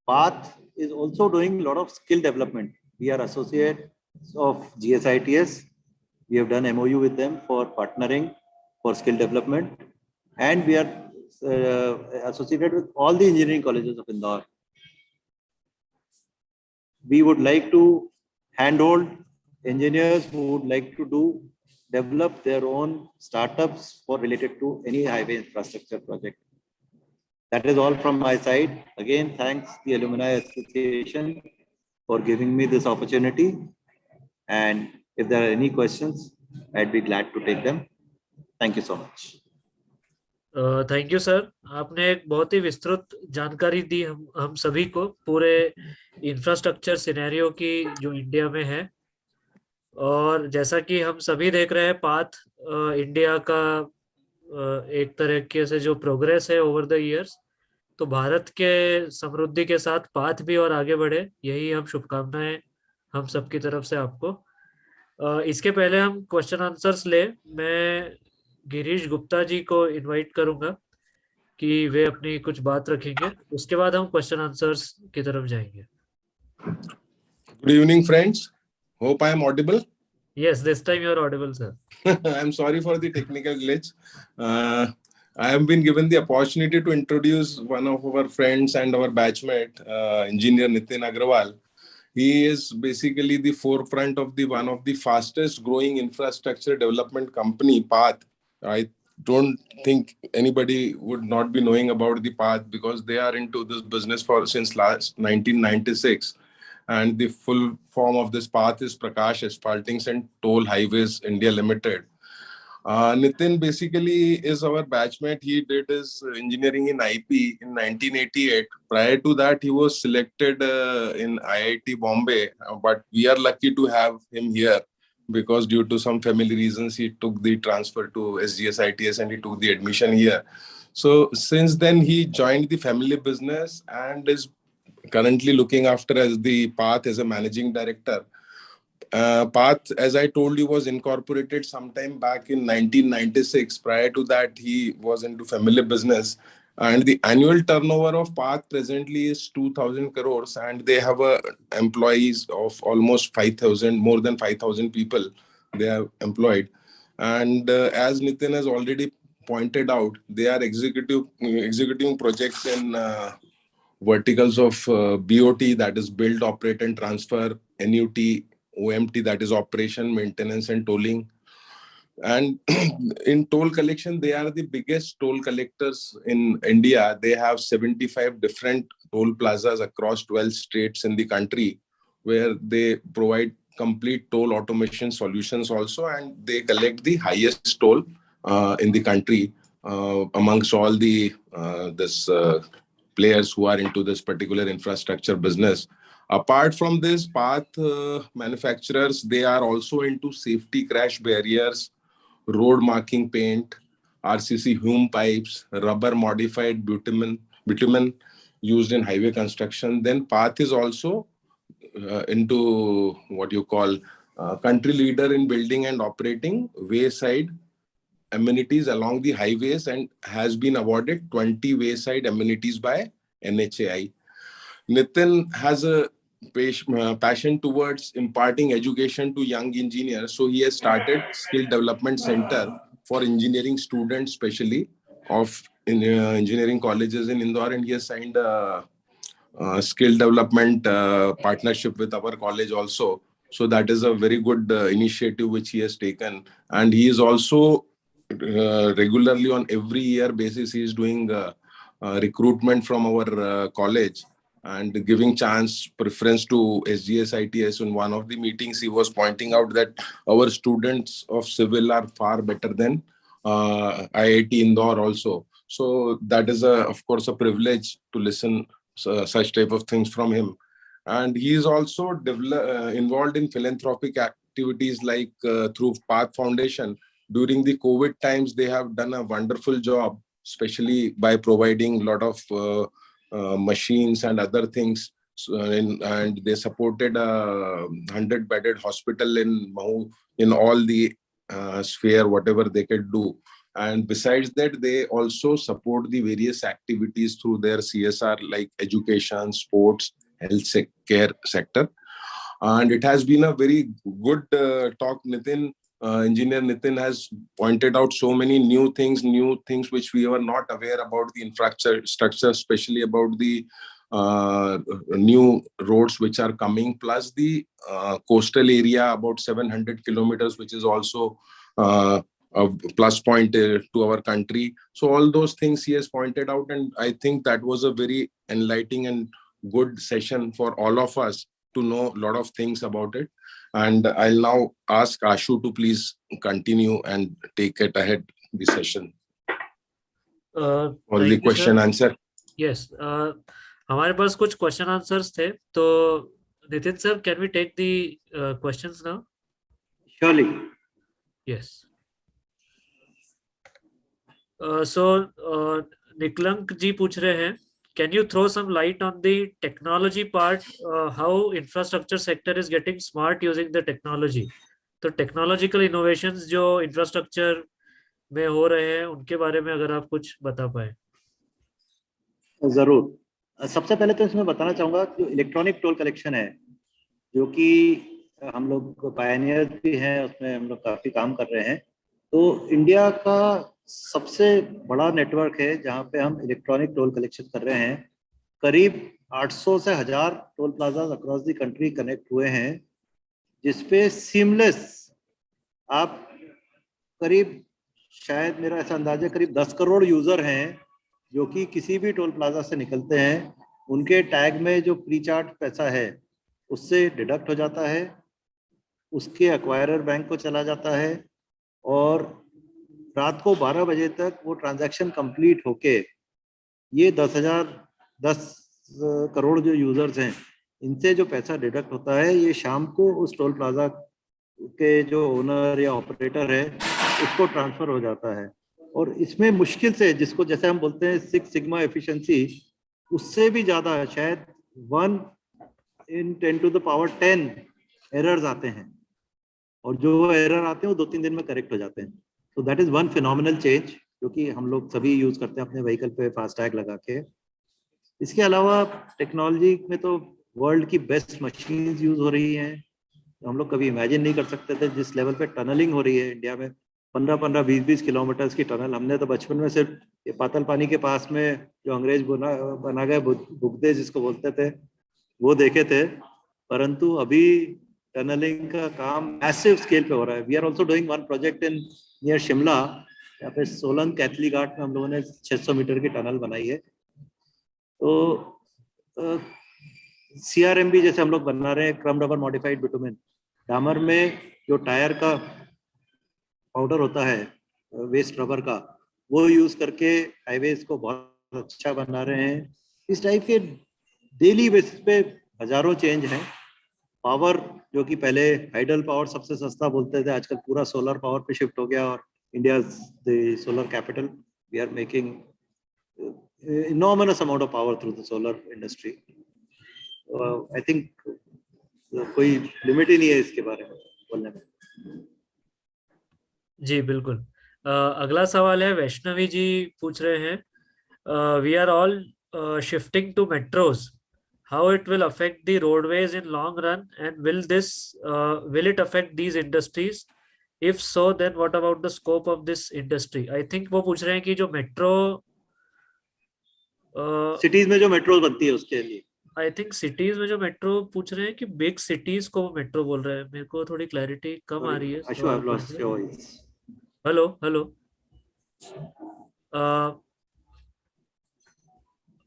PATH is also doing a lot of skill development. We are associates of GSITS. We have done MOU with them for partnering for skill development, and we are associated with all the engineering colleges of Indore. We would like to handhold engineers who would like to develop their own startups for related to any highway infrastructure project. That is all from my side. Again, thanks the Alumni Association for giving me this opportunity. And if there are any questions, I'd be glad to take them. Thank you so much. Thank you sir. आपने एक बहुत ही विस्तृत जानकारी दी हम सभी को पूरे infrastructure scenario की जो इंडिया में है. और जैसा कि हम सभी देख रहे हैं, पाथ इंडिया का एक तरीके से जो प्रोग्रेस है ओवर द इयर्स, तो भारत के समृद्धि के साथ पाथ भी और आगे बढ़े, यही हम शुभकामनाएं हम सबकी तरफ से आपको. इसके पहले हम क्वेश्चन आंसर्स ले, मैं गिरीश गुप्ता जी को इनवाइट करूंगा कि वे अपनी कुछ बात रखेंगे. उसके बाद हम क्वेश्चन आंसर्स की तरफ जाएंगे. Good evening, friends. Hope I am audible. Yes, this time you are audible, sir. I'm sorry for the technical glitch. I have been given the opportunity to introduce one of our friends and our batchmate, engineer Nitin Agrawal. He is basically the forefront of one of the fastest growing infrastructure development company, PATH. I don't think anybody would not be knowing about the PATH because they are into this business since last 1996. And the full form of this PATH is Prakash Asphaltings and Toll Highways India Limited. Nitin basically is our batchmate. He did his engineering in IP in 1988. Prior to that, he was selected in IIT Bombay. But we are lucky to have him here because due to some family reasons, he took the transfer to SGSITS and he took the admission here. So since then, he joined the family business and is currently looking after as the PATH as a managing director. PATH, as I told you, was incorporated sometime back in 1996. Prior to that, he was into family business. And the annual turnover of PATH presently is 2,000 crores. And they have employees of almost 5,000, more than 5,000 people they have employed. And as Nitin has already pointed out, they are executing projects in verticals of BOT, that is build, operate and transfer, NUT, OMT, that is operation, maintenance and tolling. And in toll collection, they are the biggest toll collectors in India. They have 75 different toll plazas across 12 states in the country where they provide complete toll automation solutions also, and they collect the highest toll in the country amongst all the players who are into this particular infrastructure business. Apart from this, PATH manufacturers, they are also into safety crash barriers, road marking paint, RCC hume pipes, rubber modified bitumen used in highway construction. Then PATH is also into what you call country leader in building and operating wayside amenities along the highways and has been awarded 20 wayside amenities by NHAI. Nitin has a passion towards imparting education to young engineers. So he has started Skill Development Center for engineering students, especially of engineering colleges in Indore, and he has signed a skill development partnership with our college also. So that is a very good initiative which he has taken. And he is also regularly on every year basis, he is doing recruitment from our college and giving preference to SGSITS. In one of the meetings, he was pointing out that our students of civil are far better than IIT Indore also. So that is, of course, a privilege to listen such type of things from him. And he is also involved in philanthropic activities through PATH Foundation. During the COVID times, they have done a wonderful job especially by providing a lot of machines and other things. And they supported a 100-bedded hospital in Mahu in all the sphere, whatever they could do. And besides that, they also support the various activities through their CSR, like education, sports, health care sector. And it has been a very good talk, Nitin. Engineer Nitin has pointed out so many new things which we were not aware about the infrastructure, especially about the new roads which are coming, plus the coastal area, about 700 kilometers, which is also a plus point to our country. So all those things he has pointed out, and I think that was a very enlightening and good session for all of us to know a lot of things about it. And I'll now ask Ashu to please continue and take it ahead, the session. All the question answer. Yes. हमारे पास कुछ question answers थे, तो Nitin sir, can we take the questions now? Surely. Yes. So Nikalank ji पूछ रहे हैं, can you throw some light on the technology part, how infrastructure sector is getting smart using the technology? तो technological innovations जो infrastructure में हो रहे हैं उनके बारे में अगर आप कुछ बता पाए। जरूर। सबसे पहले तो इसमें बताना चाहूँगा जो इलेक्ट्रॉनिक टोल कलेक्शन है, जो कि हम लोग पायनियर भी हैं, उसमें हम लोग काफ़ी काम कर रहे हैं। तो इंडिया का सबसे बड़ा नेटवर्क है जहाँ पे हम इलेक्ट्रॉनिक टोल कलेक्शन कर रहे हैं। करीब 800 से 1000 toll plazas across the country connect हुए हैं, जिसपे सीमलेस आप करीब, शायद मेरा ऐसा अंदाजा करीब 10 करोड़ यूज़र हैं जो कि किसी भी टोल प्लाजा से निकलते हैं, उनके टैग में जो प्री चार्ज पैसा है उससे डिडक्ट हो जाता है, उसके एक्वायरर बैंक को चला जाता है, और रात को 12 बजे तक वो ट्रांजैक्शन कंप्लीट होके ये 10 करोड़ जो यूज़र्स हैं, इनसे जो पैसा डिडक्ट होता है, ये शाम को उस टोल प्लाजा के जो ओनर या ऑपरेटर है उसको ट्रांसफ़र हो जाता है। और इसमें मुश्किल से, जिसको जैसे हम बोलते हैं 6 सिग्मा एफिशिएंसी, उससे भी ज़्यादा, शायद 1 in 10 to the power 10 errors आते हैं, और जो एरर आते हैं वो 2-3 दिन में करेक्ट हो जाते हैं। तो that is one phenomenal change जो कि हम लोग सभी यूज़ करते हैं अपने व्हीकल पे फास्टैग लगा के। इसके अलावा टेक्नोलॉजी में तो वर्ल्ड की बेस्ट मशीन्स यूज़ हो रही हैं, हम लोग कभी इमेजिन नहीं कर सकते थे जिस लेवल पे टनलिंग हो रही है इंडिया में। 15-15, 20-20 किलोमीटर्स की टनल, हमने तो बचपन में सिर्फ ये पातल पानी के पास में जो अंग्रेज बना गए बुगदे जिसको बोलते थे, वो देखे थे, परंतु अभी टनलिंग का काम मैसिव स्केल पे हो रहा है। We are also doing one project in near Shimla, यहाँ पे सोलन कैथली घाट में हम लोगों ने 600 मीटर की टनल बनाई है। तो CRMB जैसे हम लोग बना रहे हैं, क्रम रबर मॉडिफाइड बिटुमेन, डामर में जो टायर का पाउडर होता है वेस्ट रबर का, वो यूज़ करके हाईवेज को बहुत अच्छा बना रहे हैं। इस टाइप के डेली बेसिस पे हजारों चेंज हैं। पावर, जो कि पहले हाइडल पावर सबसे सस्ता बोलते थे, आजकल पूरा सोलर पावर पे शिफ्ट हो गया, और India the solar capital, we are making enormous amount of power through the solar industry. I think कोई लिमिट ही नहीं है इसके बारे में बोलने में। जी बिल्कुल। अगला सवाल है, वैष्णवी जी पूछ रहे हैं, we are all shifting to metros, how it will affect the roadways in long run, and will it affect these industries? If so then what about the scope of this industry? I think वो पूछ रहे हैं कि जो metro cities में जो metro बनती है उसके लिए, आई थिंक सिटीज में जो मेट्रो पूछ रहे हैं कि बिग सिटीज को वो मेट्रो बोल रहे हैं। मेरे को थोड़ी क्लैरिटी कम आ रही है। Hello hello,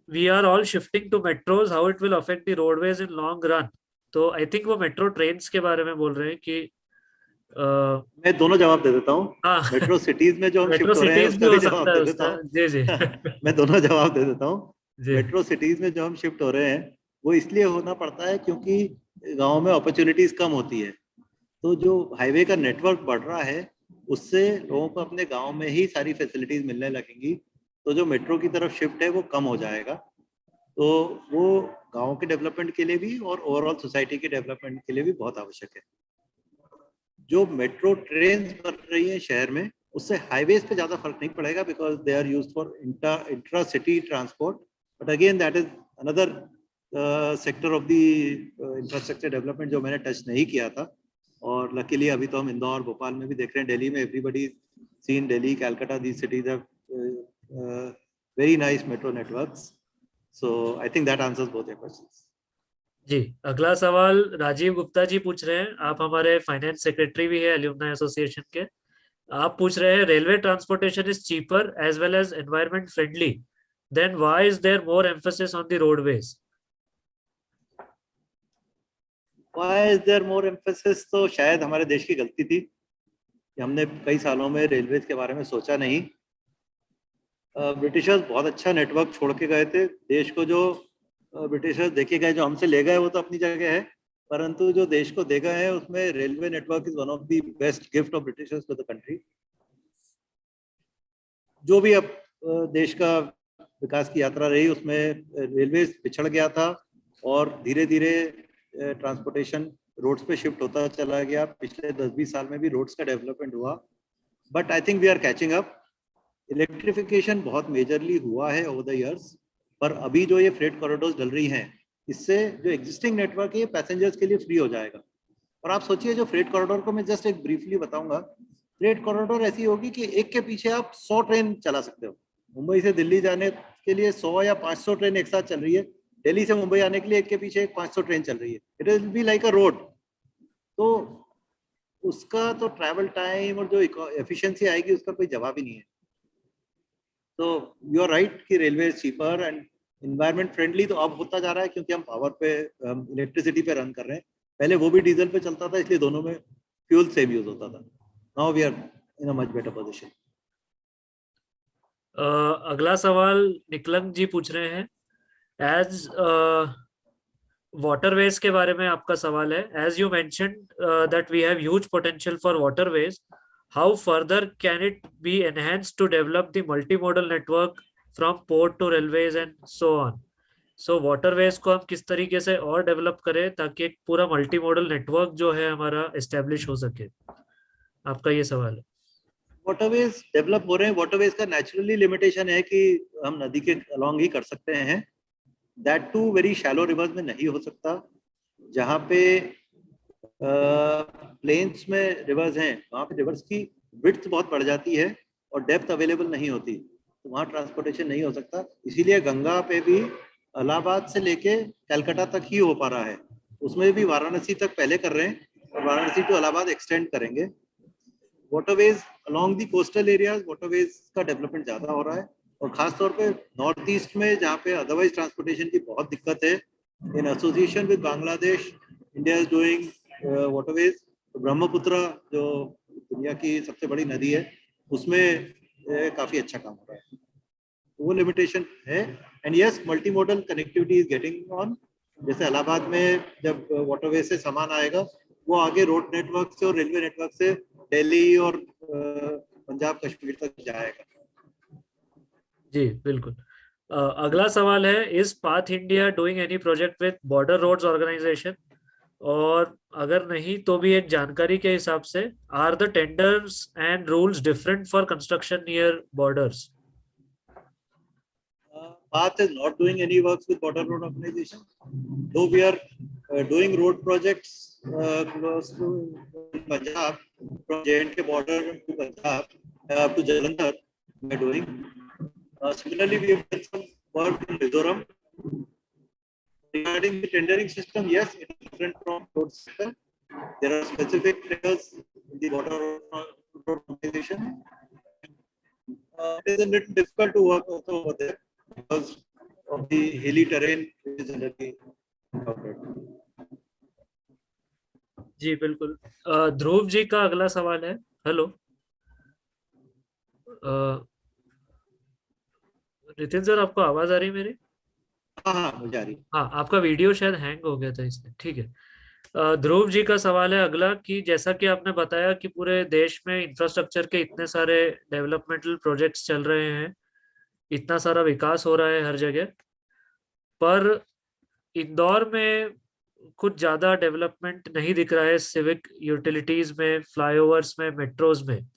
we are all shifting to metros, how it will affect the roadways in long run? तो आई थिंक वो मेट्रो ट्रेन्स के बारे में बोल रहे हैं कि मैं दोनों जवाब दे देता हूँ। मेट्रो सिटीज में जो हम शिफ्ट हो रहे हैं उसका भी जवाब दे देता हूँ। जी जी मैं दोनों जवाब दे देता हूँ। मेट्रो सिटीज में जो हम शिफ्ट हो रहे हैं वो इसलिए होना पड़ता है क्योंकि गांव में अपॉर्चुनिटीज कम होती है। तो जो हाईवे का नेटवर्क बढ़ रहा है उससे लोगों को अपने गांव में ही सारी फैसिलिटीज मिलने लगेंगी, तो जो मेट्रो की तरफ शिफ्ट है वो कम हो जाएगा। तो वो गाँव के डेवलपमेंट के लिए भी और ओवरऑल सोसाइटी के डेवलपमेंट के लिए भी बहुत आवश्यक है। जो मेट्रो ट्रेन बन रही है शहर में, उससे हाईवेज पे ज़्यादा फर्क नहीं पड़ेगा, because they are used for intra city transport. But again that is another sector of the infrastructure development जो मैंने टच नहीं किया था। और लकीली अभी तो हम इंदौर भोपाल में भी देख रहे हैं, दिल्ली में everybody seen Delhi Calcutta, these cities have very nice metro networks. So I think that answers both your questions. जी, अगला सवाल राजीव गुप्ता जी पूछ रहे हैं। आप हमारे फाइनेंस सेक्रेटरी भी है एल्यूमनाई एसोसिएशन के। आप पूछ रहे हैं, railway transportation is cheaper as well as environment friendly, then why is there more emphasis on the roadways? Why is there more emphasis? तो शायद हमारे देश की गलती थी कि हमने कई सालों में रेलवेज के बारे में सोचा नहीं। ब्रिटिशर्स बहुत अच्छा नेटवर्क छोड़ के गए थे देश को। जो ब्रिटिशर्स देखे गए, जो हमसे ले गए, वो तो अपनी जगह है, परंतु जो देश को दे गए हैं उसमें railway network is one of the best gift of Britishers to the country. जो भी अब देश का विकास की यात्रा रही उसमें रेलवे पिछड़ गया था और धीरे धीरे ट्रांसपोर्टेशन रोड्स पे शिफ्ट होता चला गया। पिछले 10-20 साल में भी रोड्स का डेवलपमेंट हुआ, but I think we are catching up. Electrification बहुत मेजरली हुआ है ओवर द इयर्स, पर अभी जो ये फ्रेट कॉरिडोर्स डल रही हैं, इससे जो एग्जिस्टिंग नेटवर्क है ये पैसेंजर्स के लिए फ्री हो जाएगा। और आप सोचिए, जो फ्रेट कॉरिडोर को मैं जस्ट एक ब्रीफली बताऊंगा, फ्रेट कॉरिडोर ऐसी होगी कि एक के पीछे आप 100 ट्रेन चला सकते हो। मुंबई से दिल्ली जाने के लिए 100 या 500 ट्रेन एक साथ चल रही है, दिल्ली से मुंबई आने के लिए एक के पीछे 500 ट्रेन चल रही है। It will be like a road. तो उसका तो ट्रैवल टाइम और जो एफिशिएंसी आएगी उसका कोई जवाब ही नहीं है। तो यू आर राइट कि railway is cheaper and environment friendly तो अब होता जा रहा है, क्योंकि हम पावर पे इलेक्ट्रिसिटी पे रन कर रहे हैं। पहले वो भी डीजल पे चलता था, इसलिए दोनों में फ्यूल सेम यूज होता था। Now we are in a much better position. अगला सवाल निकलंग जी पूछ रहे हैं। एज वाटरवेज के बारे में आपका सवाल है। As you mentioned that we have huge potential for waterways, how further can it be enhanced to develop the multimodal network from port to railways and so on? So waterways को हम किस तरीके से और डेवलप करें ताकि एक पूरा मल्टीमोडल नेटवर्क जो है हमारा एस्टेब्लिश हो सके? आपका ये सवाल है। वाटरवेज डेवलप हो रहे हैं। वाटरवेज का नेचुरली लिमिटेशन है कि हम नदी के अलॉन्ग ही कर सकते हैं। That too very shallow rivers में नहीं हो सकता। जहाँ पे प्लेन्स में रिवर्स हैं, वहाँ पे रिवर्स की विड्थ बहुत बढ़ जाती है और डेप्थ अवेलेबल नहीं होती, तो वहाँ ट्रांसपोर्टेशन नहीं हो सकता। इसीलिए गंगा पे भी इलाहाबाद से लेके कलकत्ता तक ही हो पा रहा है। उसमें भी वाराणसी तक पहले कर रहे हैं और वाराणसी टू इलाहाबाद एक्सटेंड करेंगे। Waterways along the coastal areas, waterways का डेवलपमेंट ज़्यादा हो रहा है, और खासतौर पे नॉर्थ ईस्ट में जहाँ पे अदरवाइज ट्रांसपोर्टेशन की बहुत दिक्कत है। In association with Bangladesh, India is doing waterways. तो ब्रह्मपुत्र जो दुनिया की सबसे बड़ी नदी है, उसमें काफ़ी अच्छा काम हो रहा है। वो लिमिटेशन है। And yes, multimodal connectivity is getting on. जैसे इलाहाबाद में जब वाटरवे से सामान आएगा, वो आगे रोड नेटवर्क से और रेलवे नेटवर्क से दिल्ली और पंजाब कश्मीर तक जाएगा। जी बिल्कुल। अगला सवाल है, is Path India doing any project with Border Roads Organisation? और अगर नहीं तो भी एक जानकारी के हिसाब से, are the tenders and rules different for construction near borders? Path is not doing any works with border road organization, though we are doing road projects close to Punjab, from J&K border to Punjab to Jalandhar. We are doing. Similarly, we have done some work in Mizoram. Regarding the tendering system, yes, it is different from road sector. There are specific tenders in the border road organization. It is a little difficult to work also over there, because of the hilly terrain which is generally encountered. जी बिल्कुल। ध्रुव जी का अगला सवाल है। Hello Nitin sir, आपको आवाज आ रही है मेरी? हाँ, मुझे आ रही। हाँ, आपका वीडियो शायद हैंग हो गया था इसमें। ठीक है। ध्रुव जी का सवाल है अगला कि जैसा कि आपने बताया कि पूरे देश में इंफ्रास्ट्रक्चर के इतने सारे डेवलपमेंटल प्रोजेक्ट्स चल रहे हैं, इतना सारा विकास हो रहा है हर जगह, पर इंदौर में कुछ ज्यादा डेवलपमेंट नहीं दिख रहा है सिविक यूटिलिटीज में, फ्लाईओवर्स में, मेट्रोज में।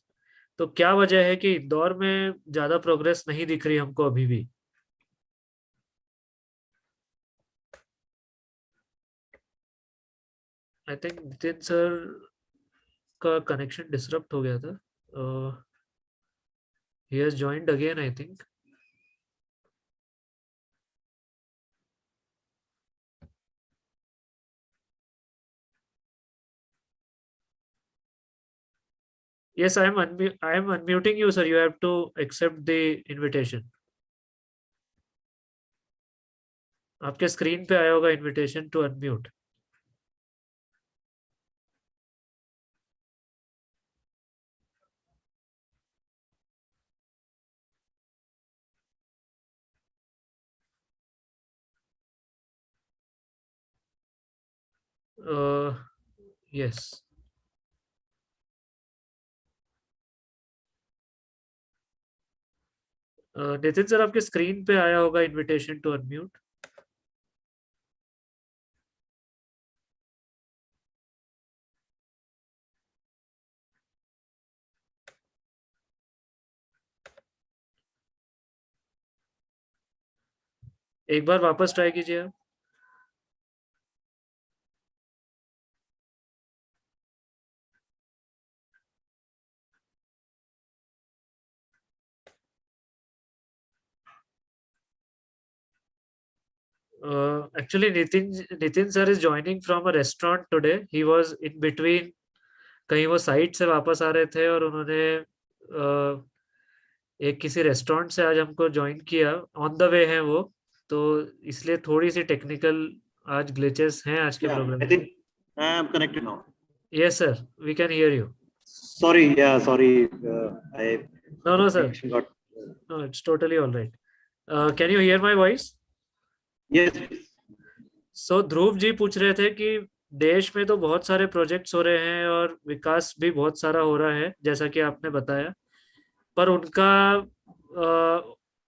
तो क्या वजह है कि इंदौर में ज्यादा प्रोग्रेस नहीं दिख रही हमको अभी भी? आई थिंक नितिन सर का कनेक्शन डिसरप्ट हो गया था। He has joined again I think. Yes, I am unmuting you, sir. You have to accept the invitation. आपके स्क्रीन पे आया होगा invitation to unmute. Yes, Nitin sir आपके स्क्रीन पे आया होगा इनविटेशन टू अनम्यूट। एक बार वापस ट्राई कीजिए आप। Actually, Nitin sir is joining from a restaurant today. He was in between, कहीं वो साइट से वापस आ रहे थे और उन्होंने एक किसी रेस्टोरेंट से आज हमको ज्वाइन किया। ऑन द वे है वो, तो इसलिए थोड़ी सी टेक्निकल आज ग्लिचेस हैं आज के प्रोग्राम I में। think I am connected now. Yes sir, we can hear you. Sorry, yeah, sorry. No sir, Connection got. no, it's totally all right. Can you hear my voice? Yes. सो ध्रुव जी पूछ रहे थे कि देश में तो बहुत सारे प्रोजेक्ट्स हो रहे हैं और विकास भी बहुत सारा हो रहा है जैसा कि आपने बताया, पर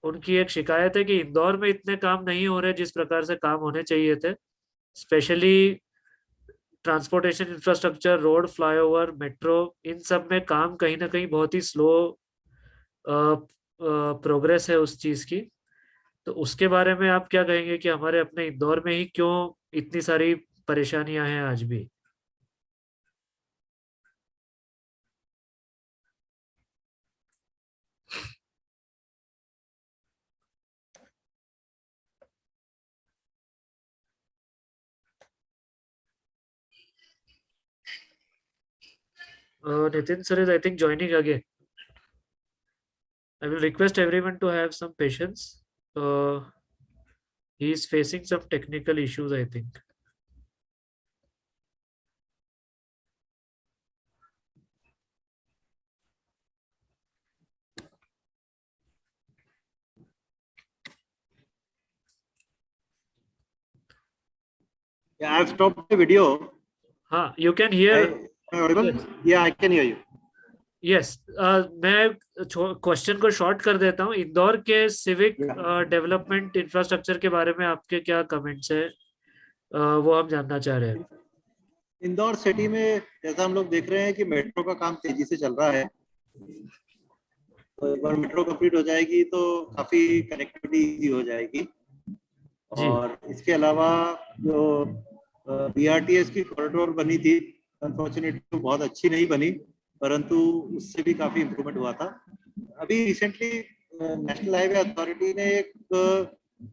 उनकी एक शिकायत है कि इंदौर में इतने काम नहीं हो रहे जिस प्रकार से काम होने चाहिए थे। Specially transportation infrastructure, road, flyover, metro, इन सब में काम कहीं ना कहीं बहुत ही स्लो प्रोग्रेस है उस चीज की। तो उसके बारे में आप क्या कहेंगे कि हमारे अपने इंदौर में ही क्यों इतनी सारी परेशानियां हैं आज भी? Nitin sir is I think joining again. I will request everyone to have some patience. He is facing some technical issues I think. Yeah, I've stopped the video. हाँ, you can hear. Am I audible? Yes. Yeah, I can hear you. Yes, मैं question को short कर देता हूँ। इंदौर के civic development infrastructure के बारे में आपके क्या कमेंट्स है, वो हम जानना चाह रहे हैं। इंदौर सिटी में जैसा हम लोग देख रहे हैं कि मेट्रो का काम तेजी से चल रहा है, तो एक बार मेट्रो कंप्लीट हो जाएगी तो काफी कनेक्टिविटी इजी हो जाएगी। और इसके अलावा जो BRTS की कॉरिडोर बनी थी, अनफॉर्चुनेटली बहुत अच्छी नहीं बनी, परंतु उससे भी काफी इम्प्रूवमेंट हुआ था। अभी रिसेंटली नेशनल हाईवे अथॉरिटी ने एक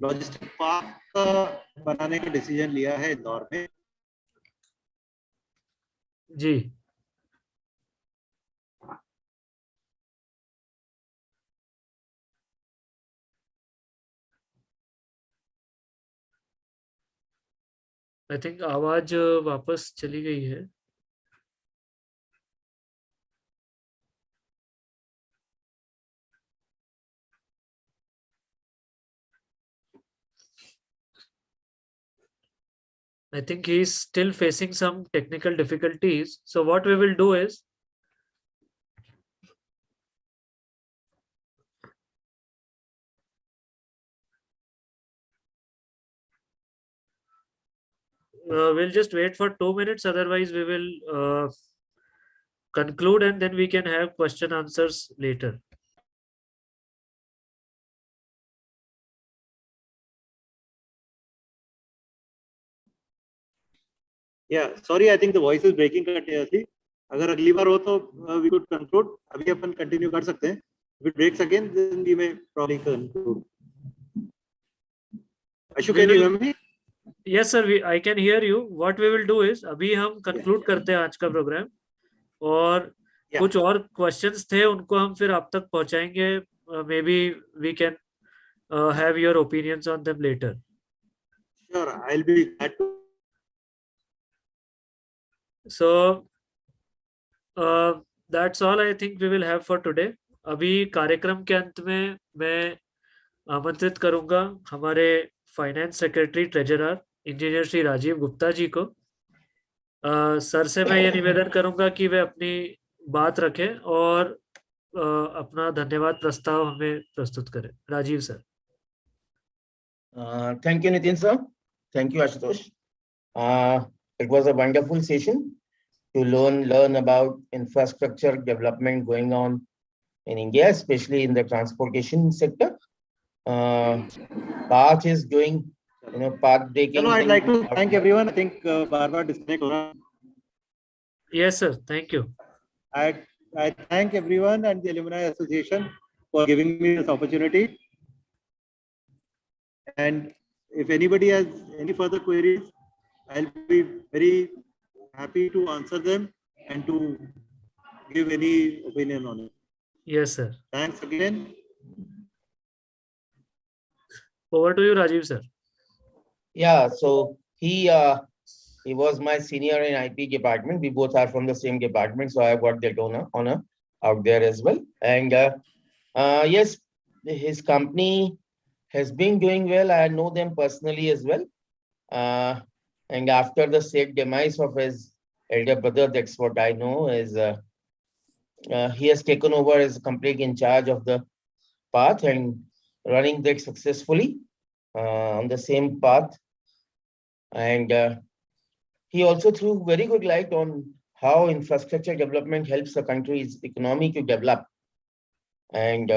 लॉजिस्टिक पार्क बनाने का डिसीजन लिया है इंदौर में। जी, आई थिंक आवाज वापस चली गई है। I think he is still facing some technical difficulties. So what we will do is, we'll just wait for 2 minutes. Otherwise, we will conclude and then we can have question answers later. Yeah, sorry, I think the voice is breaking continuously. अगर अगली बार हो तो we could conclude. अभी अपन continue कर सकते हैं. If it breaks again, then we may probably conclude. Ashu, can you hear me? Yes, sir. I can hear you. What we will do is अभी हम conclude करते हैं आज का प्रोग्राम और कुछ और questions थे उनको हम फिर आप तक पहुंचाएंगे. Maybe we can have your opinions on them later. Sure, I'll be glad to. So that's all I think we will have for today. अभी कार्यक्रम के अंत में मैं आमंत्रित करूंगा हमारे finance secretary treasurer engineer Shri Rajiv Gupta ji को. सर से मैं ये निवेदन करूंगा कि वे अपनी बात रखें और अपना धन्यवाद प्रस्ताव हमें प्रस्तुत करें. Rajiv sir. Thank you, Nitin sir. Thank you, Ashutosh. It was a wonderful session to learn about infrastructure development going on in India, especially in the transportation sector. Path is doing, path breaking. No, I'd like to thank everyone. I think Barbara disconnect. Yes, sir. Thank you. I thank everyone and the Alumni Association for giving me this opportunity. And if anybody has any further queries, I'll be very happy to answer them and to give any opinion on it. Yes, sir. Thanks again. Over to you, Rajiv sir. Yeah, so he was my senior in IP department. We both are from the same department, so I got that honor out there as well. And yes, his company has been doing well. I know them personally as well. And after the sad demise of his elder brother, that's what I know is he has taken over as complete in charge of the path and running that successfully on the same path. And he also threw very good light on how infrastructure development helps the country's economy to develop. And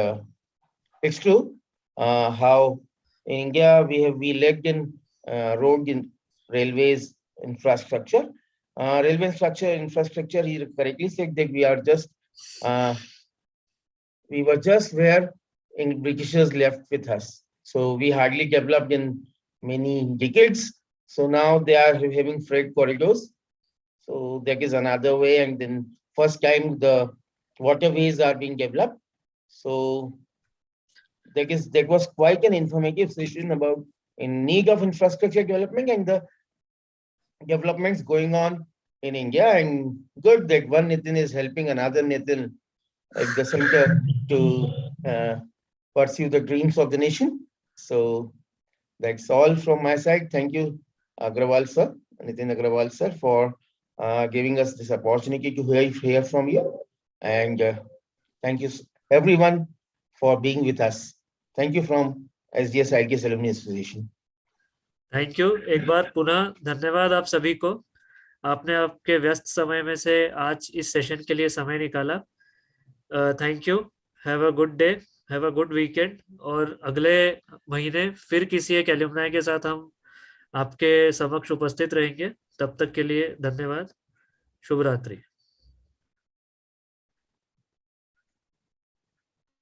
it's true how in India we lacked in road in railways infrastructure. Railway infrastructure, he correctly said that we were just where Britishers left with us. So we hardly developed in many decades. So now they are having freight corridors. So that is another way. And then first time the waterways are being developed. So that was quite an informative session about in need of infrastructure development and the developments going on in India. And good that one Nitin is helping another Nitin at the center to pursue the dreams of the nation. So that's all from my side. Thank you, Agrawal sir, Nitin Agrawal sir, for giving us this opportunity to hear from you. And thank you everyone for being with us. Thank you from SDS IGS Alumni Association. Thank you. एक बार पुनः धन्यवाद आप सभी को. आपने आपके व्यस्त समय में से आज इस सेशन के लिए समय निकाला. Thank you. Have a good day, have a good weekend. और अगले महीने फिर किसी एक एलुमनाई के साथ हम आपके समक्ष उपस्थित रहेंगे. तब तक के लिए धन्यवाद. शुभ रात्रि.